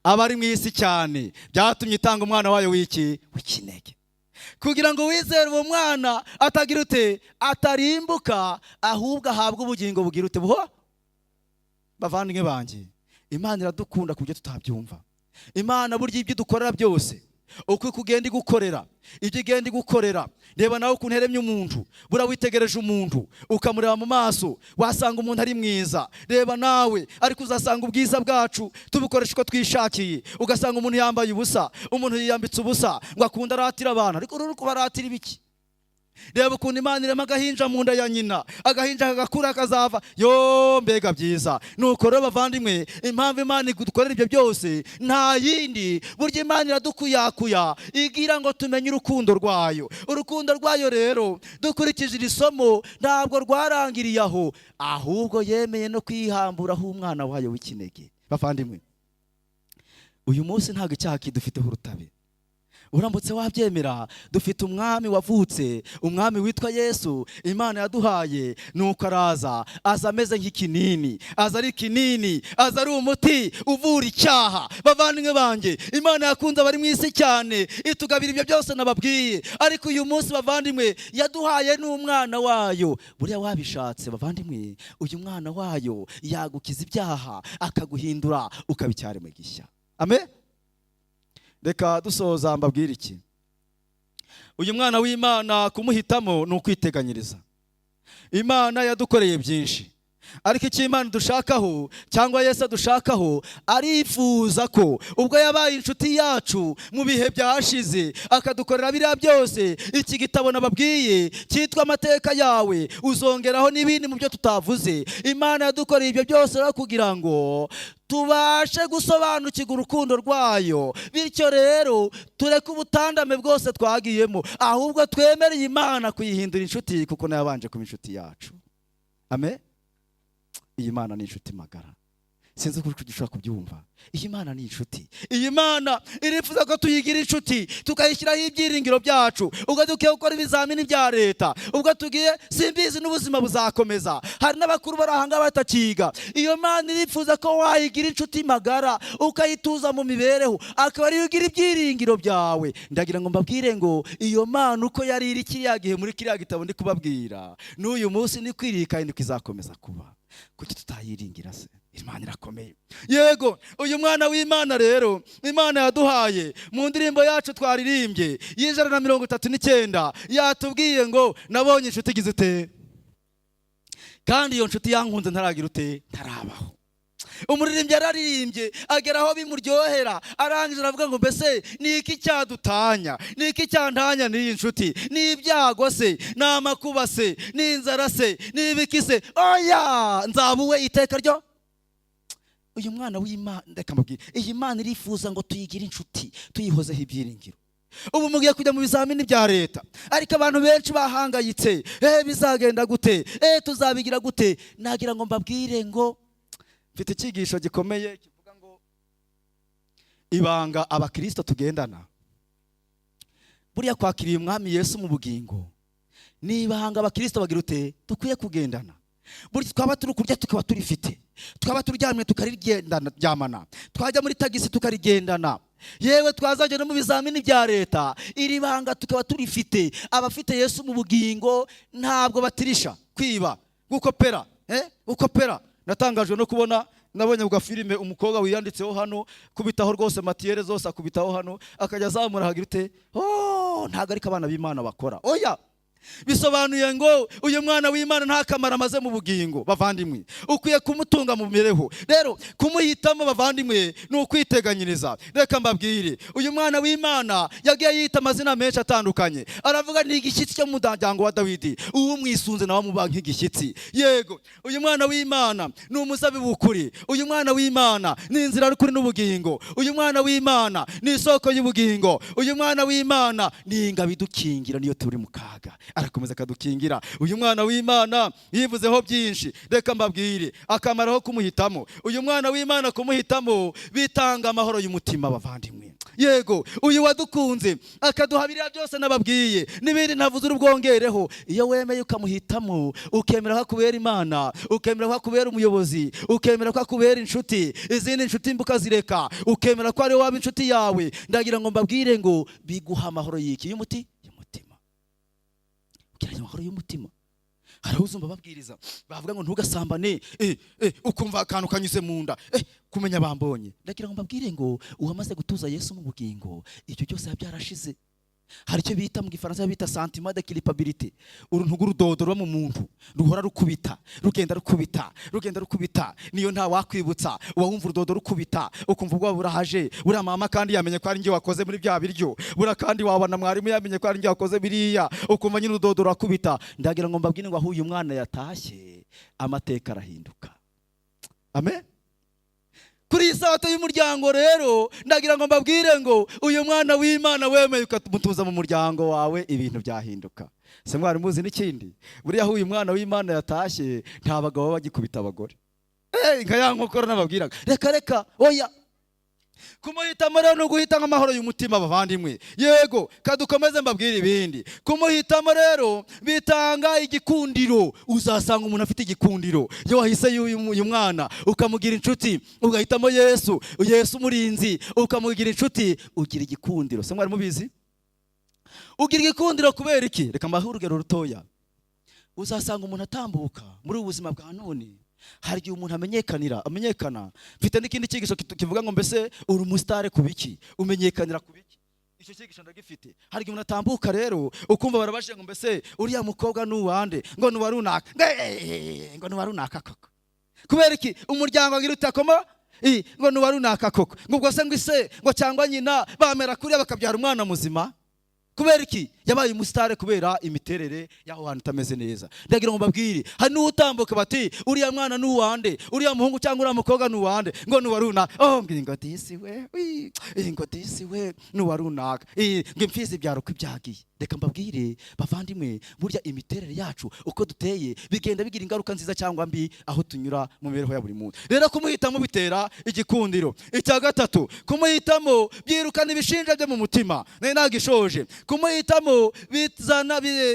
abari mu isi cyane, byatumye itanga umwana wayo w'ikinege, kugira ngo wizere uwo mwana atagira ute, atarimbuka, ahubwo ahabwe ubugingo bugira ute buho. Bavandimwe banjye, Imana iradukunda kubyo tutabyumva. Imana burya ibyo dukorera byose uko kugenda igukorera, ibyo igenda igukorera. Reba nawe ukuntu heremye umuntu, bura witegereje umuntu ukamureba mu maso, wasanga umuntu ari mwiza. Reba nawe, ariko uzasanga ubwiza bwacu tubukoresha uko twishakiye. Ugasanga umuntu yambaye ubusa, umuntu yiyambitse ubusa ngo akunda aratira abantu, ariko ruri kubaratira ibiki? Reba ukuntu Imana irema agahinja mu nda ya nyina, agahinja kagakura kazava. Yo mbega byiza. Nuko rero bavandimwe, impamvu Imana idukorera ibyo byose nta yindi, burya Imana iradukuyakuya igira ngo tumenye urukundo rwayo. Urukundo rwayo rero dukurikije iri somo ntabwo rwarangiriye aho, ahubwo yemeye no kwihamburaho umwana wayo w'ikinege. Bavandimwe, uyu munsi ntabwo icyaha kidufiteho urutabe. Uramutse wabyemera, dufite umwami wavutse, umwami witwa Yesu, Imana yaduhaye, nuko araza, aza ameze nk'ikinini, aza ari ikinini, aza ari umuti uvura icyaha. Bavandimwe banjye, Imana yakunze abari mu isi cyane, itugabira ibyo byose nababwiye, ariko uyu munsi bavandimwe yaduhaye n'umwana wayo. Buriya wabishatse bavandimwe, uyu mwana wayo yagukiza ibyaha, akaguhindura ukaba icyaremwe gishya. Amen. Reka dusoza mbabwira iki. Uyu mwana w'Imana kumuhitamo ni ukwiteganyiriza. Imana yadukoreye byinshi, ariko icyo Imana dushakaho cyangwa Yesu adushakaho, arifuza ko ubwo yabaye inshuti yacu mu bihe byashize, akadukorera biriya byose, iki gitabo nababwiye cyitwa amateka yawe, uzongeraho n'ibindi mu byo tutavuze. Imana yadukoreye ibyo byose rero kugira ngo tubashe gusobanukirwa urukundo rwayo, bityo rero tureke ubutandame bwose twagiyemo, ahubwo twemereye Imana kuyihindura inshuti, kuko nayo yabanje kuba inshuti yacu. Amen. Iyi Mana ni inshuti magara. Sinzi uko dushobora kubyumva. Iyi Mana ni inshuti. Iyi Mana irifuza ko tuyigira inshuti, tukayishyiraho ibyiringiro byacu. Ubwo tugiye gukora ibizamini bya leta, ubwo tugiye simbizi n'ubuzima buzakomeza, hari n'abakuru barahanga batakiga. Iyo Mana irifuza ko wayigira inshuti magara, ukayituza mu mibereho, akaba ariyo ugira ibyiringiro byawe. Ndagira ngo mbabwire ngo iyo Mana uko yari iri kiriya gihe muri kiriya gitabo ndi kubabwira, n'uyu munsi ni kwiriye kandi izakomeza kuba. Kuki tutayiringira se? Imana irakomeye. Yego, uyu mwana w'Imana rero Imana yaduhaye mu ndirimbo yacu twaririmbye y'139 yatubwiye ngo nabonye inshuti igize ute, kandi iyo nshuti yankunze ntaragira ute, ntarabaho. Umuririmbyi yararirimbye agera aho bimuryohera, arangije aravuga ngo mbese ni iki cyadutanya, ni iki cyantanya n'iyi nshuti, ni ibyago se, ni amakuba se, ni inzara se, ni ibiki se, oya nzabuwe iteka ryo. Uyu mwana w'Imana, reka mbabwire, iyi Mana irifuza ngo tuyigire inshuti, tuyihozeho ibyiringiro. Ubu mugiye kujya mu bizamini bya leta, ariko abantu benshi bahangayitse, bizagenda gute, tuzabigira gute? Nagira ngo mbabwire ngo mfite icyigisho gikomeye kivuga ngo ibanga abakristo tugendana. Buriya kwakiriye umwami Yesu mu bugingo ni ibanga abakristo bagira ute, dukwiye kugendana. Buri twaba turi kurya tukaba turifite, twaba turyamye tukarigendana ryamana, twajya muri tagisi tukarigendana, yewe twazajya no mu bizamini bya leta, iri banga tukaba turifite. Abafite Yesu mu bugingo ntabwo batirisha kwiba, gukopera, gukopera. Natangajwe no kubona, nabonye ku filime umukobwa wiyanditseho hano, kubitaho rwose matiyere zose akubitaho hano, akajya azamura hagira ute, ntabwo ariko abana b'Imana bakora. Oya, bisobanuye ngo uyu mwana w'Imana nta kamaro amaze mu bugingo. Bavandimwe, ukwiye kumutunga mu mibereho. Rero kumuhitamo bavandimwe ni ukwiteganyiriza. Reka mbabwire, uyu mwana w'Imana yagiye yita amazina menshi atandukanye. Aravuga ni igishyitsi cyo mu muryango wa Dawidi, uwo mwisunze nawe muba nk'igishyitsi. Yego, uyu mwana w'Imana ni umuzabibu w'ukuri. Uyu mwana w'Imana ni inzira y'ukuri n'ubugingo. Uyu mwana w'Imana ni isoko y'ubugingo. Uyu mwana w'Imana ni ingabo idukingira niyo turi mu kaga, arakomeza akadukingira. Uyu mwana w'Imana yivuzeho byinshi. Reka mbabwire akamaro ko kumuhitamo. Uyu mwana w'Imana kumuhitamo bitanga amahoro y'umutima bavandimwe. Yego, uyu wadukunze akaduha biriya byose nababwiye n'ibindi ntavuze urubwongereho. Iyo wemeye ukamuhitamo, ukemera ko akubera Imana, ukemera ko akubera umuyobozi, ukemera ko akubera inshuti, izindi nshuti mbuka zireka, ukemera ko ari waba inshuti yawe, ndagira ngo mbabwire ngo biguha amahoro y'iki y'umutima, ukiranya amahoro y'umutima. Hari uzumva babwiriza bavuga ngo ntugasambane, ukumva akantu kanyuze mu nda, kumenya bambonye. Ndagira ngo mbabwire ngo uhamaze gutuza Yesu mu bugingo, icyo cyose yabyarashize. Hari icyo bita mu Gifaransa bita sentiment de culpabilité, uruntugu rudodo ruba mu muntu ruhora rukubita, rugenda rukubita, niyo nta wakwibutsa, uba wumva urudodo rukubita, ukumva ubwo burahaje. Buriya mama kandi yamenye ko ari njye wakoze muri bya biryo, buriya kandi wabona mwarimu yamenye ko ari njye wakoze biriya, ukumva nyine urudodo rurakubita. Ndagira ngo mbabwire ngo aho uyu mwana yatashye amateka arahinduka. Amen. Kuri isato y'umuryango rero ndagira ngo mbabwire ngo uyu mwana w'Imana wemeye ukumutuza mu muryango wawe, ibintu byahinduka. Se mwari muzi n'ikindi, buriya aho uyu mwana w'Imana yatashye nta bagabo bagikubita abagore. Nka ya nkokora nababwiraga, reka oya, Kumuhitamo rero ni uguhitamo amahoro y'umutima bavandimwe. Yego, kadukomeze mbabwire ibindi. Kumuhitamo rero bitanga igikundiro. Uzasanga umuntu afite igikundiro. Iyo wahise uyu mwana ukamugira inshuti, ugahitamo Yesu umurinzi, ukamugira inshuti, ugira igikundiro. Se mwari mubizi? Ugira igikundiro kubera iki? Reka mbahe urugero rutoya. Uzasanga umuntu atambuka muri ubu buzima bwa none, hari igihe umuntu amenyekana. Mfite n'ikindi cyigisho kivuga ngo mbese uri umusitare ku biki, umenyekanira ku biki. Icyo cyigisho ndagifite. Hari igihe umuntu atambuka rero ukumva barabashije ngo mbese uriya mukobwa n'uwande, ngo nuwa runaka, ngo nuwa runaka koko. Kubera iki? Umuryango agira utakoma ngo nuwa runaka koko. Ngo ubwo se ngo ise ngo cyangwa nyina bamera kuriya bakabyara umwana muzima. Kubera iki? Yabaye umusitare kubera imiterere yaho hantu itameze neza. Ndagira ngo mbabwire, hari n'utambuka bati uriya mwana n'uwande, uriya muhungu cyangwa uriya mukobwa n'uwande, ngo nuwa runaka. Ngo disi we, ngo disi we nuwa runaka. Ngo imfizi byaro ko ibyagiye. Reka mbabwire bavandimwe, burya imiterere yacu uko duteye bigenda bigira ingaruka nziza cyangwa mbi aho tunyura mu mibereho ya buri munsi. Rero kumuhitamo bitera igikundiro. Icya gatatu, kumuhitamo byirukana ibishinja byo mu mutima. Nagishoje. Kumuhitamo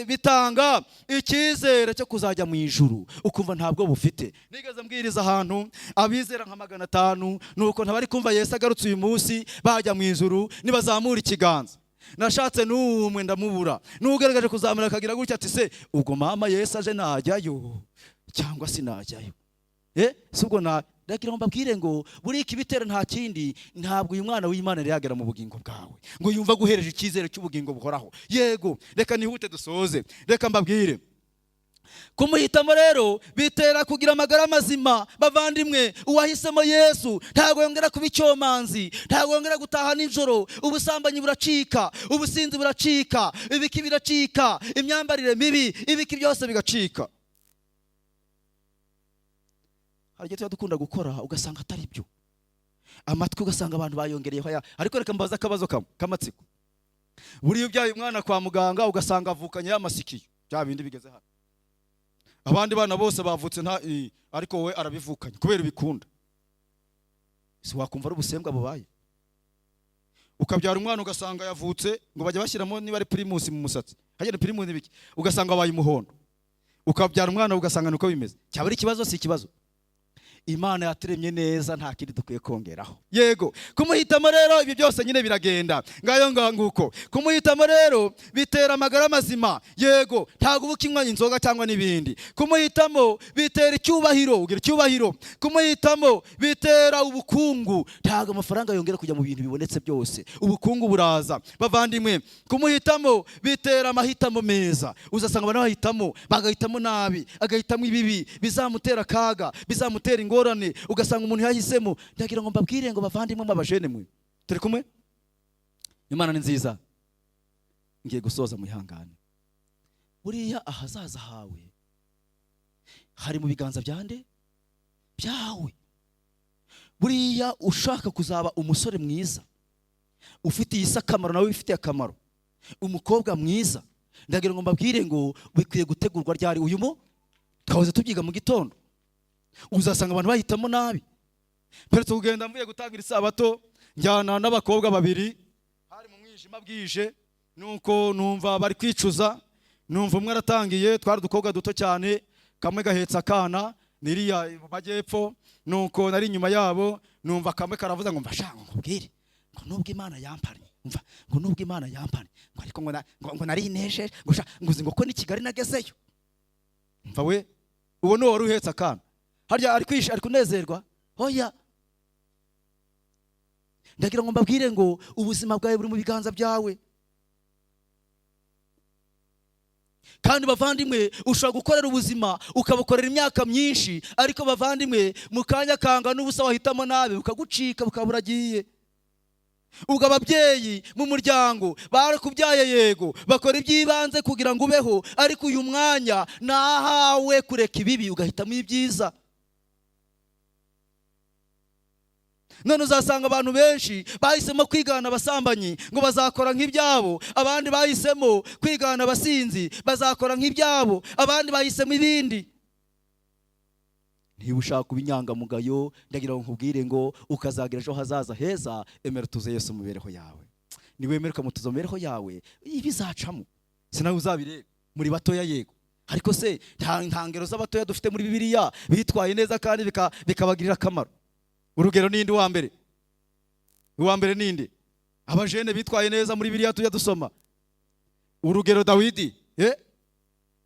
bitanga icyizere cyo kuzajya mu ijuru, ukumva ntabwo bufite. Nigeze mbwiriza ahantu abizera nka 500, nuko ntabari kumva Yesu agarutse uyu munsi bajya mu ijuru nibazamura ikiganza. Nashatse n'umwe ndamubura. N'ugaragaje kuzamura akagira gutya ati se ubwo mama Yesu aje najyayo cyangwa sinajyayo? Subwo ndagira ngo mbabwire ngo buri ikibitera nta kindi, ntabwo uyu mwana w'Imana yagera mu bugingo bwawe ngo yumva guhereje icyizere cy'ubugingo buhoraho. Yego, reka nihute dusoze. Reka mbabwire, kumuhitamo rero bitera kugira amagara mazima bavandimwe. Uwahisemo Yesu ntago yongera kuba icyomanzi, ntago yongera gutaha nijoro. Ubusambanyi buracika, ubusinzi buracika, ibiki biracika, imyambarire mibi, ibiki byose bigacika. Hari igihe tuba dukunda gukora ugasanga atari byo, amatwi ugasanga abantu bayongereyeho. Ariko reka mbaza akabazo kamatsiko. Buriya ubyaye umwana kwa muganga ugasanga avukanye y'amasikiyo, bya bindi bigeze hano. Abandi bana bose bavutse ariko we arabivukanye kubera bikunda. Si wakumva ari ubusembwa bubaye? Ukabyara umwana ugasanga yavutse ngo bajya bashyiramo niba ari primus mu musatsi, hagenda primus n'ibiki, ugasanga wabaye umuhondo. Ukabyara umwana ugasanga nuko bimeze. Cyaba ari ikibazo? Si ikibazo. Imana yaturemye neza, nta kindi dukwiye kongeraho. Yego, kumuhitamo rero ibyo byose nyine biragenda ngayo nguko. Kumuhitamo rero bitera amagara mazima. Yego, ntago ubukinywa inzoga cyangwa nibindi. Kumuhitamo bitera icyubahiro, ugira icyubahiro. Kumuhitamo bitera ubukungu, ntago amafaranga yongera kujya mu bintu bibonetse byose, ubukungu buraza bavandimwe. Kumuhitamo bitera amahitamo meza. Uzasanga abantu bahitamo bagahitamo nabi, agahitamo ibibi bizamutera kaga, bizamutera ingorane. Ugasanga umuntu yahisemo. Ndagira ngo mbabwire ngo bavandimwe mabajene mwe, turi kumwe. Imana ni nziza. Ngiye gusoza mu ihangane. Buriya ahazaza hawe hari mu biganza byande byawe. Buriya ushaka kuzaba umusore mwiza ufitiye Isi akamaro nawe wifitiye akamaro, umukobwa mwiza, ndagira ngo mbabwire ngo bikwiye gutegurwa ryari. Uyu twahoze tubyiga mu gitondo. Uzasanga abantu bahitamo nabi. Peretse kugenda mvuye gutangira isabato, njyana n'abakobwa babiri, hari mu mwijima bwije, nuko numva bari kwicuza. Numva umwe aratangiye, twari dukobwa duto cyane, kamwe gahetse akana niriya majyepfo. Nuko nari inyuma yabo, numva kamwe karavuza ngo mbashanga nkubwire ngo nubwo Imana yampanye, umva ngo nubwo Imana yampanye, ngo ariko ngo nari ineshe ngo uzi ngo ko ni Kigali nagezeyo. Umva we, uwo no wari uhetse akana. Harya ari kunezerwa? Hoya. Ndagira ngo mbabwire ngo ubuzima bwawe buri mu biganza byawe. Kandi bavandimwe, ushobora gukorera ubuzima ukabukorera imyaka myinshi, ariko bavandimwe mu kanya kanga n'ubusa wahitamo nabi bukagucika bukaburagiye. Ubwo ababyeyi mu muryango barakubyaye, yego bakora ibyibanze kugira ngo ubeho, ariko uyu mwanya nahawe kureka ibibi ugahitamo ibyiza. None uzasanga abantu benshi bahisemo kwigana abasambanyi ngo bazakora nk'ibyabo, abandi bahisemo kwigana abasinzi bazakora nk'ibyabo, abandi bahisemo ibindi. niba ushaka kuba inyangamugayo ndagira ngo nkubwire ngo ukazagira ejo hazaza heza, emera utuze Yesu mu mibereho yawe. niwemera ukamutuza mu mibereho yawe ibizacamo, sinawe uzabireba. Muri batoya yego, ariko se nta ngero z'abatoya dufite muri Bibiliya bitwaye neza kandi bikabagirira akamaro. Urugero ninde wa mbere? Uwa mbere ninde? Abajene bitwaye neza muri Bibiliya tujya dusoma. Urugero Dawidi,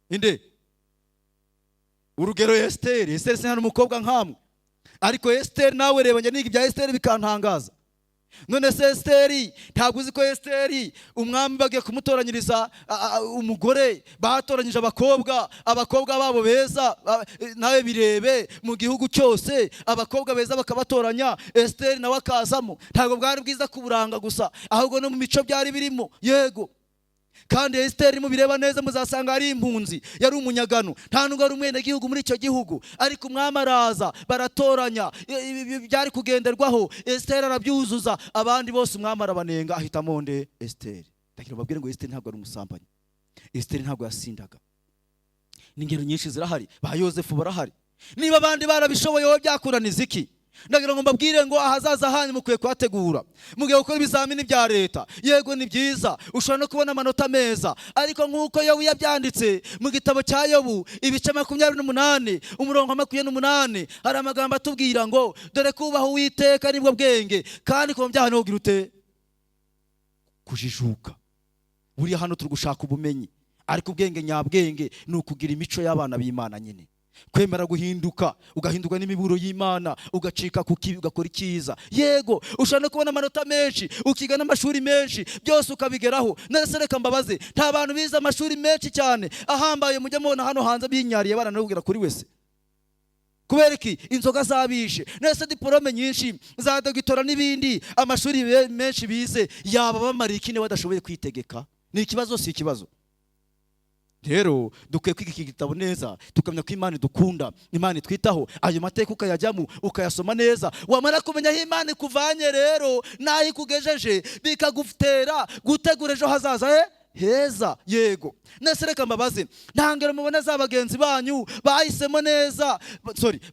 inde? Urugero Esteri. Esteri se umukobwa nkamwe, ariko Esteri nawe reba njye niga ibya Esteri bikantangaza. None se Esteri, ntabwo uzi ko Esteri umwami bagiye kumutoranyiriza umugore, batoranyije abakobwa babo beza, nawe birebe mu gihugu cyose abakobwa beza bakabatoranya, Esteri nawe akazamo. Ntabwo bwari bwiza kuburanga gusa, ahubwo no mu mico byari birimo. Yego, kandi Esteri mubireba neza muzasanga ari impunzi, yari umunyagano, nta nubwo ari umwene gihugu muri icyo gihugu, ariko umwami araza baratoranya, byari kugenderwaho, Esteri arabyuzuza, abandi bose umwami arabanenga, ahitamo nde? Esteri. Ndagira babwire ngo Esteri ntabwo ari umusambanyi, Esteri ntabwo yasindaga. N'ingero nyinshi zirahari, ba Yosefu barahari. Niba abandi barabishoboye wowe byakuraniza iki? Ndagira ngo mbabwire ngo ahazaza hanyu mukwiye kuhategura, mugiye gukora ibizamini bya leta. Yego ni byiza, ushobora no kubona amanota meza, ariko nk'uko Yobu yabyanditse mu gitabo cya Yobu ibice 28 umurongo 28, hari amagambo atubwira ngo dore kubaha Uwiteka nibwo bwenge, kandi ko byaha no kugira ute? Kujijuka. Buriya hano turi gushaka ubumenyi, ariko ubwenge nyabwenge ni ukugira imico y'abana b'Imana nyine. Kwemera guhinduka, ugahindurwa n'imiburo y'Imana, ugacika ku kibi ugakora icyiza. Yego, ushobora no kubona amanota menshi, ukiga n'amashuri menshi, byose ukabigeraho. Nese reka mbabaze, nta bantu bize amashuri menshi cyane ahambaye mujya mubona hano hanze binyariye baranabwira kuri wese? Kubera iki? Inzoga zabishe. Nese diplome nyinshi za dogitora n'ibindi amashuri menshi bize, yaba bamariye iki niba badashoboye kwitegeka? Ni ikibazo, si ikibazo? Rero dukwiye kwiga iki gitabo neza, tukamenya ko Imana idukunda, Imana itwitaho. Ayo mateka ukayajyamo ukayasoma neza, wamara kumenya aho Imana ikuvanye rero naho ikugejeje, bikagutera gutegura ejo hazaza heza. Yego, nese reka mbabaze, nta ngero mubona za bagenzi banyu bahisemo neza,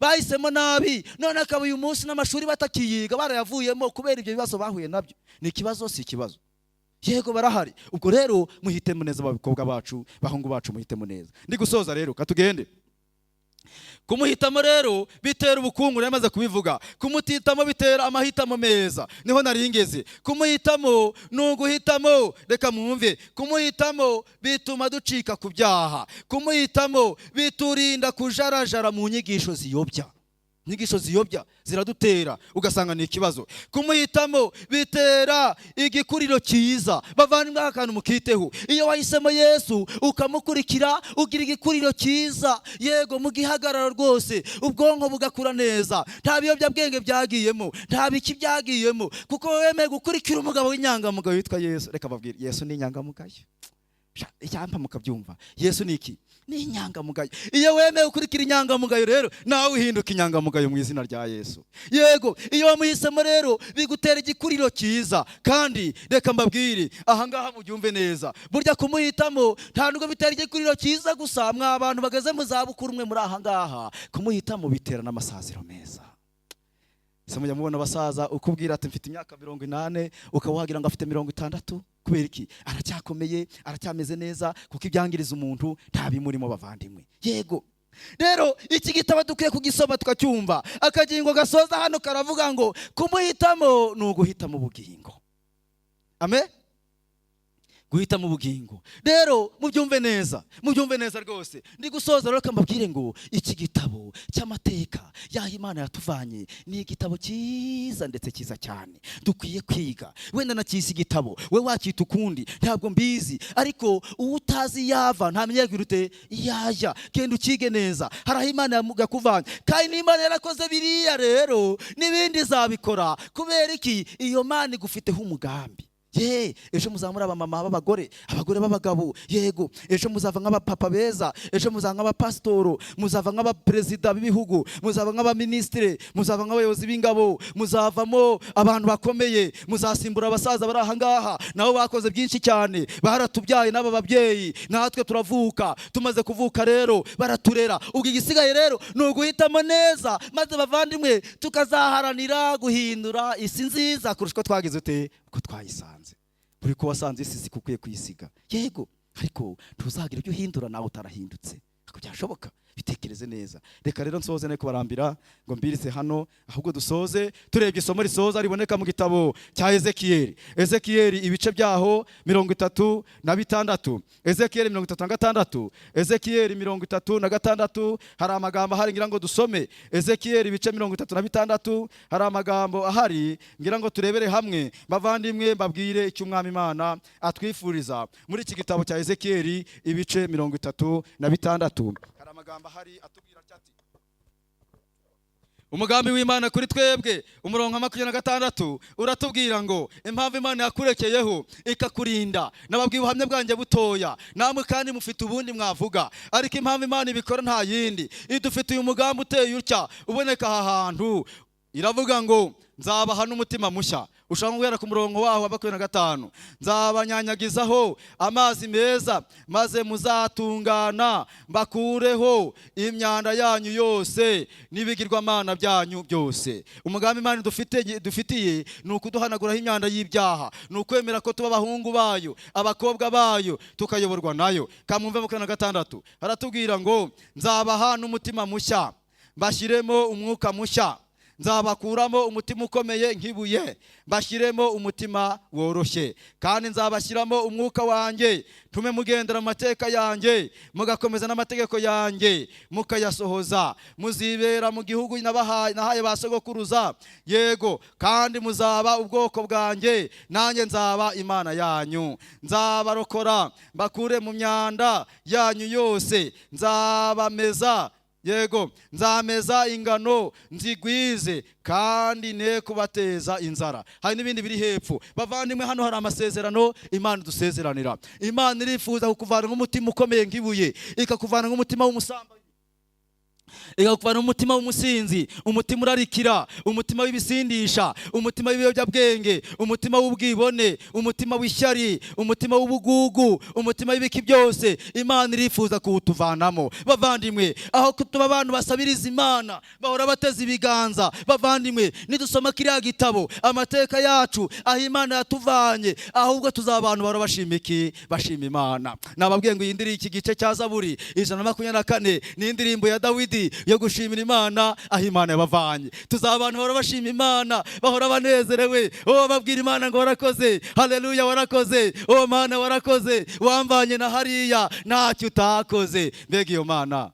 bahisemo nabi, none akaba uyu munsi n'amashuri batakiyiga barayavuyemo kubera ibyo bibazo bahuye nabyo? Ni ikibazo, si ikibazo? Yego barahari. Ubwo rero muhitemo neza abakobwa bacu, bahungu bacu, muhitemo neza. Ndi gusoza rero katugende. Kumuhitamo rero bitera ubukungu, yamaze kubivuga. Kumutitamo bitera amahitamo meza, niho naringeze. Kumuhitamo nuguhitamo, reka mwumve, kumuhitamo bituma ducika ku byaha, kumuhitamo biturinda kujarajara mu nyigisho ziyobya. Inyigisho ziyobya ziradutera ugasanga ni ikibazo. Kumuhitamo bitera igikuriro cyiza. Bavandimwe akantu mukiteho, iyo wahisemo Yesu ukamukurikira ugira igikuriro cyiza. Yego, mu gihagararo rwose ubwonko bugakura neza, nta biyobyabwenge byagiyemo, nta biki byagiyemo, kuko wemeye gukurikira umugabo w'inyangamugayo witwa Yesu. Reka babwire, Yesu ni inyangamugayo. Icyampa mukabyumva, Yesu ni iki? Ni inyangamugayo. Iyo wemeye ukurikira inyangamugayo rero nawe uhinduka inyangamugayo mu izina rya Yesu. Yego, iyo wamuhisemo rero bigutera igikuriro cyiza. Kandi reka mbabwire, ahangaha mubyumve neza, burya kumuhitamo nta nubwo bitera igikuriro cyiza gusa. Mwa abantu bageze mu zabukuru mwe muri ahangaha, kumuhitamo bitera n'amasaziro meza. Se mujya mubona abasaza ukubwira ati mfite imyaka 80, ukawagira ngo afite 60. Kubera iki? Aracyakomeye, aracyameze neza, kuko ibyangiriza umuntu nta bimurimo bavandimwe. Yego, rero iki gitabo dukwiye kugisoma tukacyumva. Akagingo gasoza hano karavuga ngo kumuhitamo ni uguhitamo ubugingo. Amen. Guhitamo ubugingo rero mubyumve neza rwose. Ndi gusoza rero kambabwire ngo iki gitabo cy'amateka yaho Imana yatuvanye ni igitabo cyiza, ndetse cyiza cyane dukwiye kwiga. Wenda nakisi igitabo we wakita ukundi ntabwo mbizi, ariko utazi yava ntamenye gwirute yajya. Genda ukige neza, hari Imana yakuvanye, kandi Imana yarakoze biriya rero n'ibindi zabikora. Kubera iki? Iyo Mana igufiteho umugambi. ejo muzaba muri abamama b'abagore, abagore b'abagabo, yego ejo muzava nk'abapapa beza, ejo muzava nk'abapasitoro, muzava nk'abaperezida b'ibihugu, muzava nk'abaminisitire, muzava nk'abayobozi b'ingabo, muzavamo abantu bakomeye, muzasimbura abasaza bari aha ngaha nabo bakoze byinshi cyane, baratubyaye n'aba babyeyi, natwe turavuka, tumaze kuvuka rero baraturera. Ubwo igisigaye rero ni uguhitamo neza, maze bavandimwe tukazaharanira guhindura isi nziza kurusha uko twagize uko twayisanze. Buri ko wasanze isi zikukwiye kuyisiga, yego, ariko tuzagira ibyo uhindura nawe utarahindutse. Ako byashoboka, bitekereze neza. Reka rero nsoze ne kubarambira ngo mbirise hano, ahubwo dusoze turebye isomo risoza riboneka mu gitabo cya Ezekiyeli. Ezekiyeli ibice byaho 36, Ezekiyeli 36, Ezekiyeli 36. Hari amagambo ahari ngira ngo dusome. Ezekiyeli ibice 36 hari amagambo ahari ngira ngo turebere hamwe. Bavandimwe mbabwire icyo Umwami Imana atwifuriza muri iki gitabo cya Ezekiyeli ibice 36. Hari amagambo ahari atubwira cyati umugambi w'Imana kuri twebwe. Umurongo wa 26 uratubwira ngo impamvu Imana yakurekeyeho ikakurinda. Nababwiye ubuhamya bwanjye butoya, namwe kandi mufite ubundi mwavuga, ariko impamvu Imana ibikora nta yindi. Idufitiye umugambi uteye utya uboneka aha hantu. Iravuga ngo nzabaha n'umutima mushya. Ushaka guhera ku murongo waho wa 25. Nzabanyanyagizaho amazi meza, maze muzatungana, mbakureho imyanda yanyu yose n'ibigirwamana byanyu byose. Umugambi Imana dufitiye ni ukuduhanaguraho imyanda y'ibyaha, ni ukwemera ko tuba abahungu bayo, abakobwa bayo, tukayoborwa nayo. Kamumve 26 haratubwira ngo nzabaha n'umutima mushya, mbashyiremo umwuka mushya, nzabakuramo umutima ukomeye nk'ibuye, mbashyiremo umutima woroshye, kandi nzabashyiramo umwuka wanjye, tume mugendera mu mateka yanjye, mugakomeza n'amategeko yanjye, mukayasohoza. Muzibera mu gihugu nahaye ba sogokuruza, yego, kandi muzaba ubwoko bwanjye, nanjye nzaba Imana yanyu. Nzabarokora mbakure mu myanda yanyu yose, nzabameza, yego, nzameza ingano nzigwize, kandi ne kubateza inzara. Hari n'ibindi biri hepfo. Bavandimwe, hano hari amasezerano Imana dusezeranira. Imana irifuza kukuvana nk'umutima ukomeye nk'ibuye, ikakuvana nk'umutima w'umusambanyi, ikakuvana umutima w'umusinzi, umutima urarikira, umutima w'ibisindisha, umutima w'ibiyobyabwenge, umutima w'ubwibone, umutima w'ishyari, umutima w'ubugugu, umutima w'ibiki byose. Imana irifuza kuwutuvanamo. Bavandimwe, aho kutuba abantu basabiriza Imana bahora bateza ibiganza, bavandimwe, nidusoma kiriya gitabo amateka yacu aho Imana yatuvanye, ahubwo tuzaba abantu bahora bashima iki? Bashima Imana. Nababwiye ngo iyi ndirimbo, iki gice cya Zaburi 124 ni indirimbo ya Dawidi yo gushimira Imana aho Imana yabavanye. Tuzaba abantu bahora bashima Imana, bahora banezerewe, babwira Imana ngo warakoze, haleluya, warakoze, Mana warakoze, wamvanye na hariya ntacyo utakoze. Mbega iyo Mana,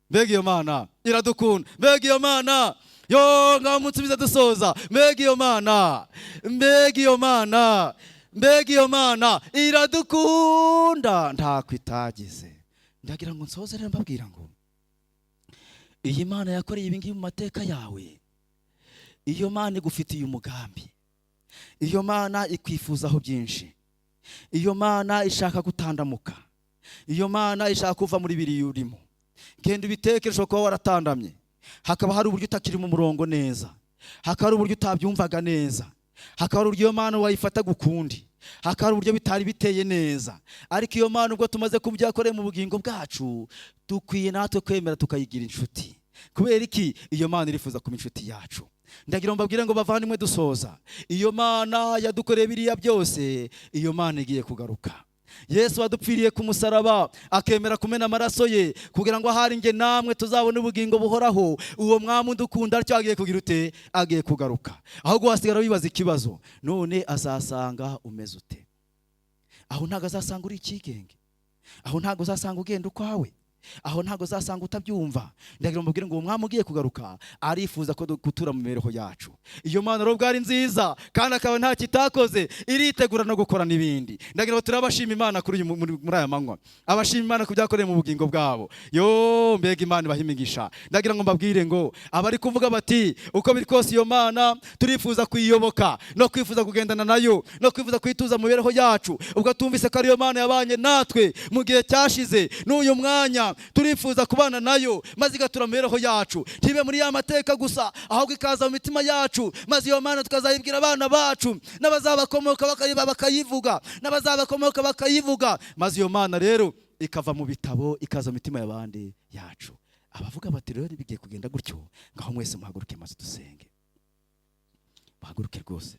mbega iyo Mana iradukunda, mbega iyo Mana, yo ngaho umunsi biza dusoza, mbega iyo Mana, mbega iyo Mana, mbega iyo Mana iradukunda ntako itagize. Ndagira ngo nsoze rero mbabwira ngo iyi Mana yakoreye ibi ngibi mu mateka yawe, iyo Mana igufitiye umugambi, iyo Mana ikwifuzaho byinshi, iyo Mana ishaka gutandamuka, iyo Mana ishaka kuva muri biriya urimo. Genda ubitekereje kuba waratandamye, hakaba hari uburyo utakiri mu murongo neza, hakaba hari uburyo utabyumvaga neza, hakaba hari uburyo iyo Mana wayifata gukundi, hakaba hari uburyo bitari biteye neza. Ariko iyo Mana ubwo tumaze kubyakoreye mu bugingo bwacu, dukwiye natwe kwemera tukayigira inshuti. Kubera iki? Iyo Mana irifuza kuba inshuti yacu. Ndagira mbabwire ngo bavandimwe dusoza, iyo Mana yadukoreye biriya byose, iyo Mana igiye kugaruka. Yesu wadupfiriye ku musaraba akemera kumena amaraso ye kugira ngo ahari nge namwe tuzabone ubugingo buhoraho. Uwo mwami udukunda atyo agiye kugira ute? Agiye kugaruka. Ahubwo wasigara wibaza ikibazo, none azasanga umeze ute? Aho ntago azasanga uri ikigenge, aho ntago uzasanga ugenda ukwawe, aho ntago zasanga utabyumva. Ndagira mbabwire ngo umwami ugiye kugaruka arifuza ko gutura mu mibereho yacu. Iyo Mana rero bwari nziza kandi akaba nta kitakoze, iritegura no gukora n'ibindi. Ndagira ngo turabashima Imana kuri muri aya manywa, abashima Imana ku byakoreye mu bugingo bwabo. Yo mbega Imana ibahimigisha. Ndagira ngo mbabwire ngo abari kuvuga bati uko biri kose iyo Mana turifuza kuyiyoboka no kwifuza kugendana nayo no kwifuza kwituza mu mibereho yacu, ubwo tumvise ko ariyo Mana yabanye natwe mu gihe cyashize, n'uyu mwanya turifuza kubana nayo maze igatura mu mibereho yacu, ntibe muri ya mateka gusa, ahubwo ikaza mu mitima yacu, maze iyo Mana tukazayibwira abana bacu n'abazabakomoka bakayivuga, n'abazabakomoka bakayivuga, maze iyo Mana rero ikava mu bitabo ikaza mu mitima y'abandi yacu. Abavuga bati rero bigiye kugenda gutyo, ngaho mwese muhaguruke maze dusenge. Muhaguruke rwose.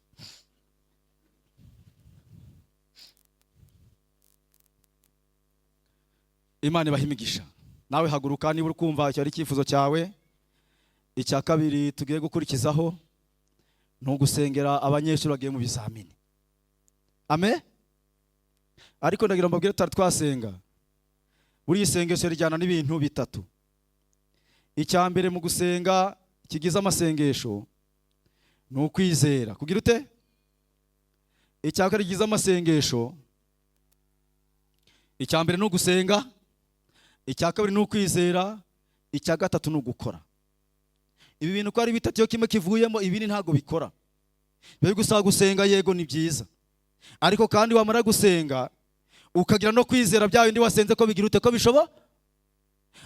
Imana ibahimigisha. Nawe haguruka niba uri kumva icyo ari icyifuzo cyawe. Icya kabiri tugiye gukurikizaho ni ugusengera abanyeshuri bagiye mu bizamini. Amen. Ariko ndagira mbabwire tutari twasenga, buri isengesho rijyana n'ibintu bitatu. Icya mbere mu gusenga kigize amasengesho ni ukwizera. Kugira ute? Icya kabiri kigize amasengesho, icya mbere ni ugusenga, icya kabiri ni ukwizera, icya gatatu ni ugukora. Ibi bintu ko ari bitatu iyo kimwe kivuyemo ibindi ntago bikora. Byo gusaba gusenga yego ni byiza, ariko kandi wamara gusenga ukagira no kwizera bya bindi wasenze ko bigira ute ko bishobo,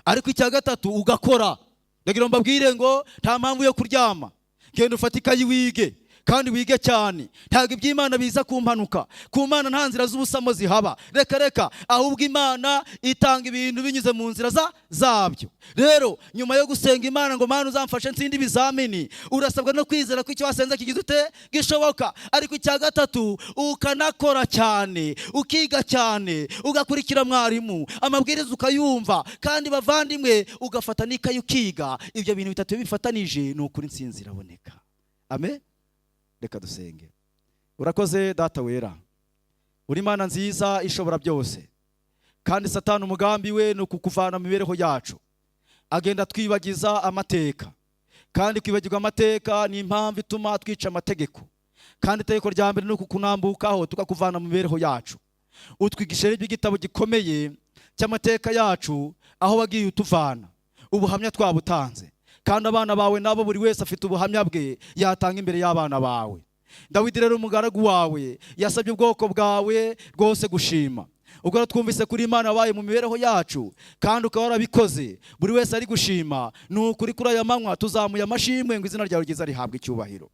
ariko icya gatatu ugakora. Ndagira mbabwire ngo nta mpamvu yo kuryama, genda ufate ikayi wige kandi wige cyane. Ntago iby'Imana biza kumpanuka, ku Mana nta nzira z'ubusamo zihaba, reka ahubwo Imana itanga ibintu binyuze mu nzira zabyo. Rero nyuma yo gusenga Imana ngo Mana uzamfashe nsinde ibizamini, urasabwa no kwizera ko icyo wasenze kigize ute gishoboka. Ariko icya gatatu ukanakora cyane, ukiga cyane, ugakurikira mwarimu, amabwiriza ukayumva, kandi bavandimwe ugafata n'ikayi ukiga. Ibyo bintu bitatu bifatanije ni ukuri insinzi iraboneka. Amen. Reka dusenge. Urakoze Data wera, uri Imana nziza ishobora byose, kandi Satani umugambi we ni ukukuvana mu mibereho yacu, agenda twibagiza amateka, kandi kwibagirwa amateka ni impamvu ituma twica amategeko, kandi itegeko rya mbere ni ukukunambukaho tukakuvana mu mibereho yacu. Utwigisha rero igitabo gikomeye cy'amateka yacu, aho wagiye utuvana, ubuhamya twabutanze, kandi abana bawe nabo buri wese afite ubuhamya bwe yatanga imbere y'abana bawe. Dawidi rero umugaragu wawe yasabye ubwoko bwawe rwose gushima. Ubwo twumvise kuri Imana wabaye mu mibereho yacu, kandi ukaba warabikoze, buri wese ari gushima. Ni ukuri kuri aya manywa tuzamuye amashimwe ngo izina ryawe ryiza rihabwe icyubahiro.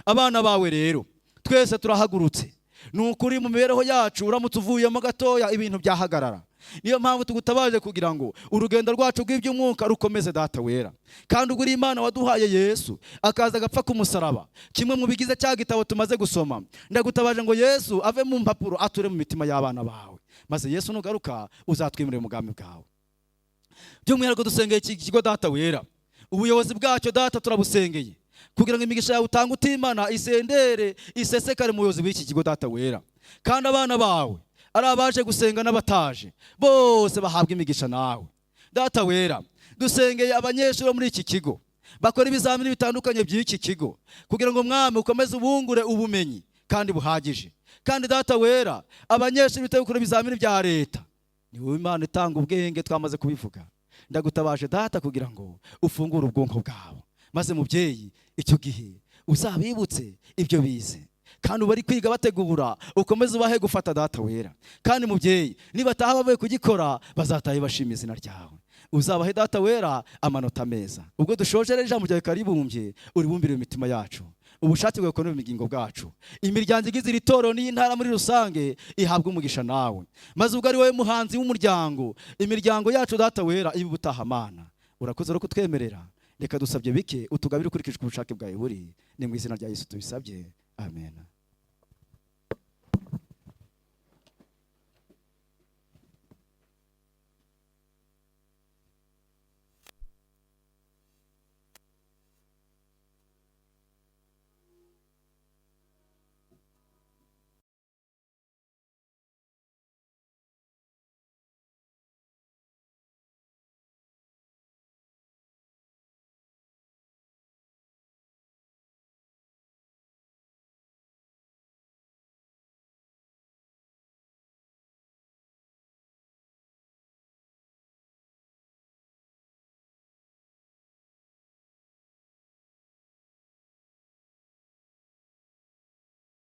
Abana bawe rero twese turahagurutse, ni ukuri mu mibereho yacu uramutse uvuyemo gatoya ibintu byahagarara. Niyo mpamvu tugutabaje kugira ngo urugendo rwacu rw'iby'umwuka rukomeze Data wera. Kandi uguri Imana waduhaye Yesu akaza agapfa ku musaraba, kimwe mu bigize cya gitabo tumaze gusoma. Ndagutabaje ngo Yesu ave mu mpapuro ature mu mitima y'abana bawe, maze Yesu nugaruka uzatwimurira umugambi bwawe. By'umwihariko dusengeye iki kigo Data wera, ubuyobozi bwacyo Data turabusengeye kugira ngo imigisha yawe utanga utimana isendere isesekare mu buyobozi bw'iki kigo Data wera. Kandi abana bawe ari abaje gusenga n'abataje bose bahabwa imigisha nawe Data wera. Dusengeye abanyeshuri muri iki kigo bakora ibizamini bitandukanye by'iki kigo, kugira ngo Mwami ukomeze ubungure ubumenyi kandi buhagije. Kandi Data wera, abanyeshuri bitewe gukora ibizamini bya leta, ni wowe Imana itanga ubwenge, twamaze kubivuga. Ndagutabaje Data kugira ngo ufungure ubwonko bwabo, maze mubyeyi icyo gihe uzabibutse ibyo bize, kandi bari kwiga bategura ukomeze ubahe gufata Data wera. Kandi mubyeyi nibataha bavuye kugikora bazatahe bashima izina ryawe, uzabahe Data wera amanota meza. Ubwo dushoje rero ijambo ryawe karibumbye, uribumbire imitima yacu, ubushake bwawe bukomeye mu bugingo bwacu. Imiryango igize iri torero n'intara muri rusange ihabwe umugisha nawe, maze ubwo ari wowe muhanzi w'umuryango, imiryango yacu Data wera ibe ubutaha Mana. Urakoze rero kutwemerera, reka dusabye bike utugabire ukurikije ubushake bwawe buri, ni mu izina rya Yesu tubisabye, amen.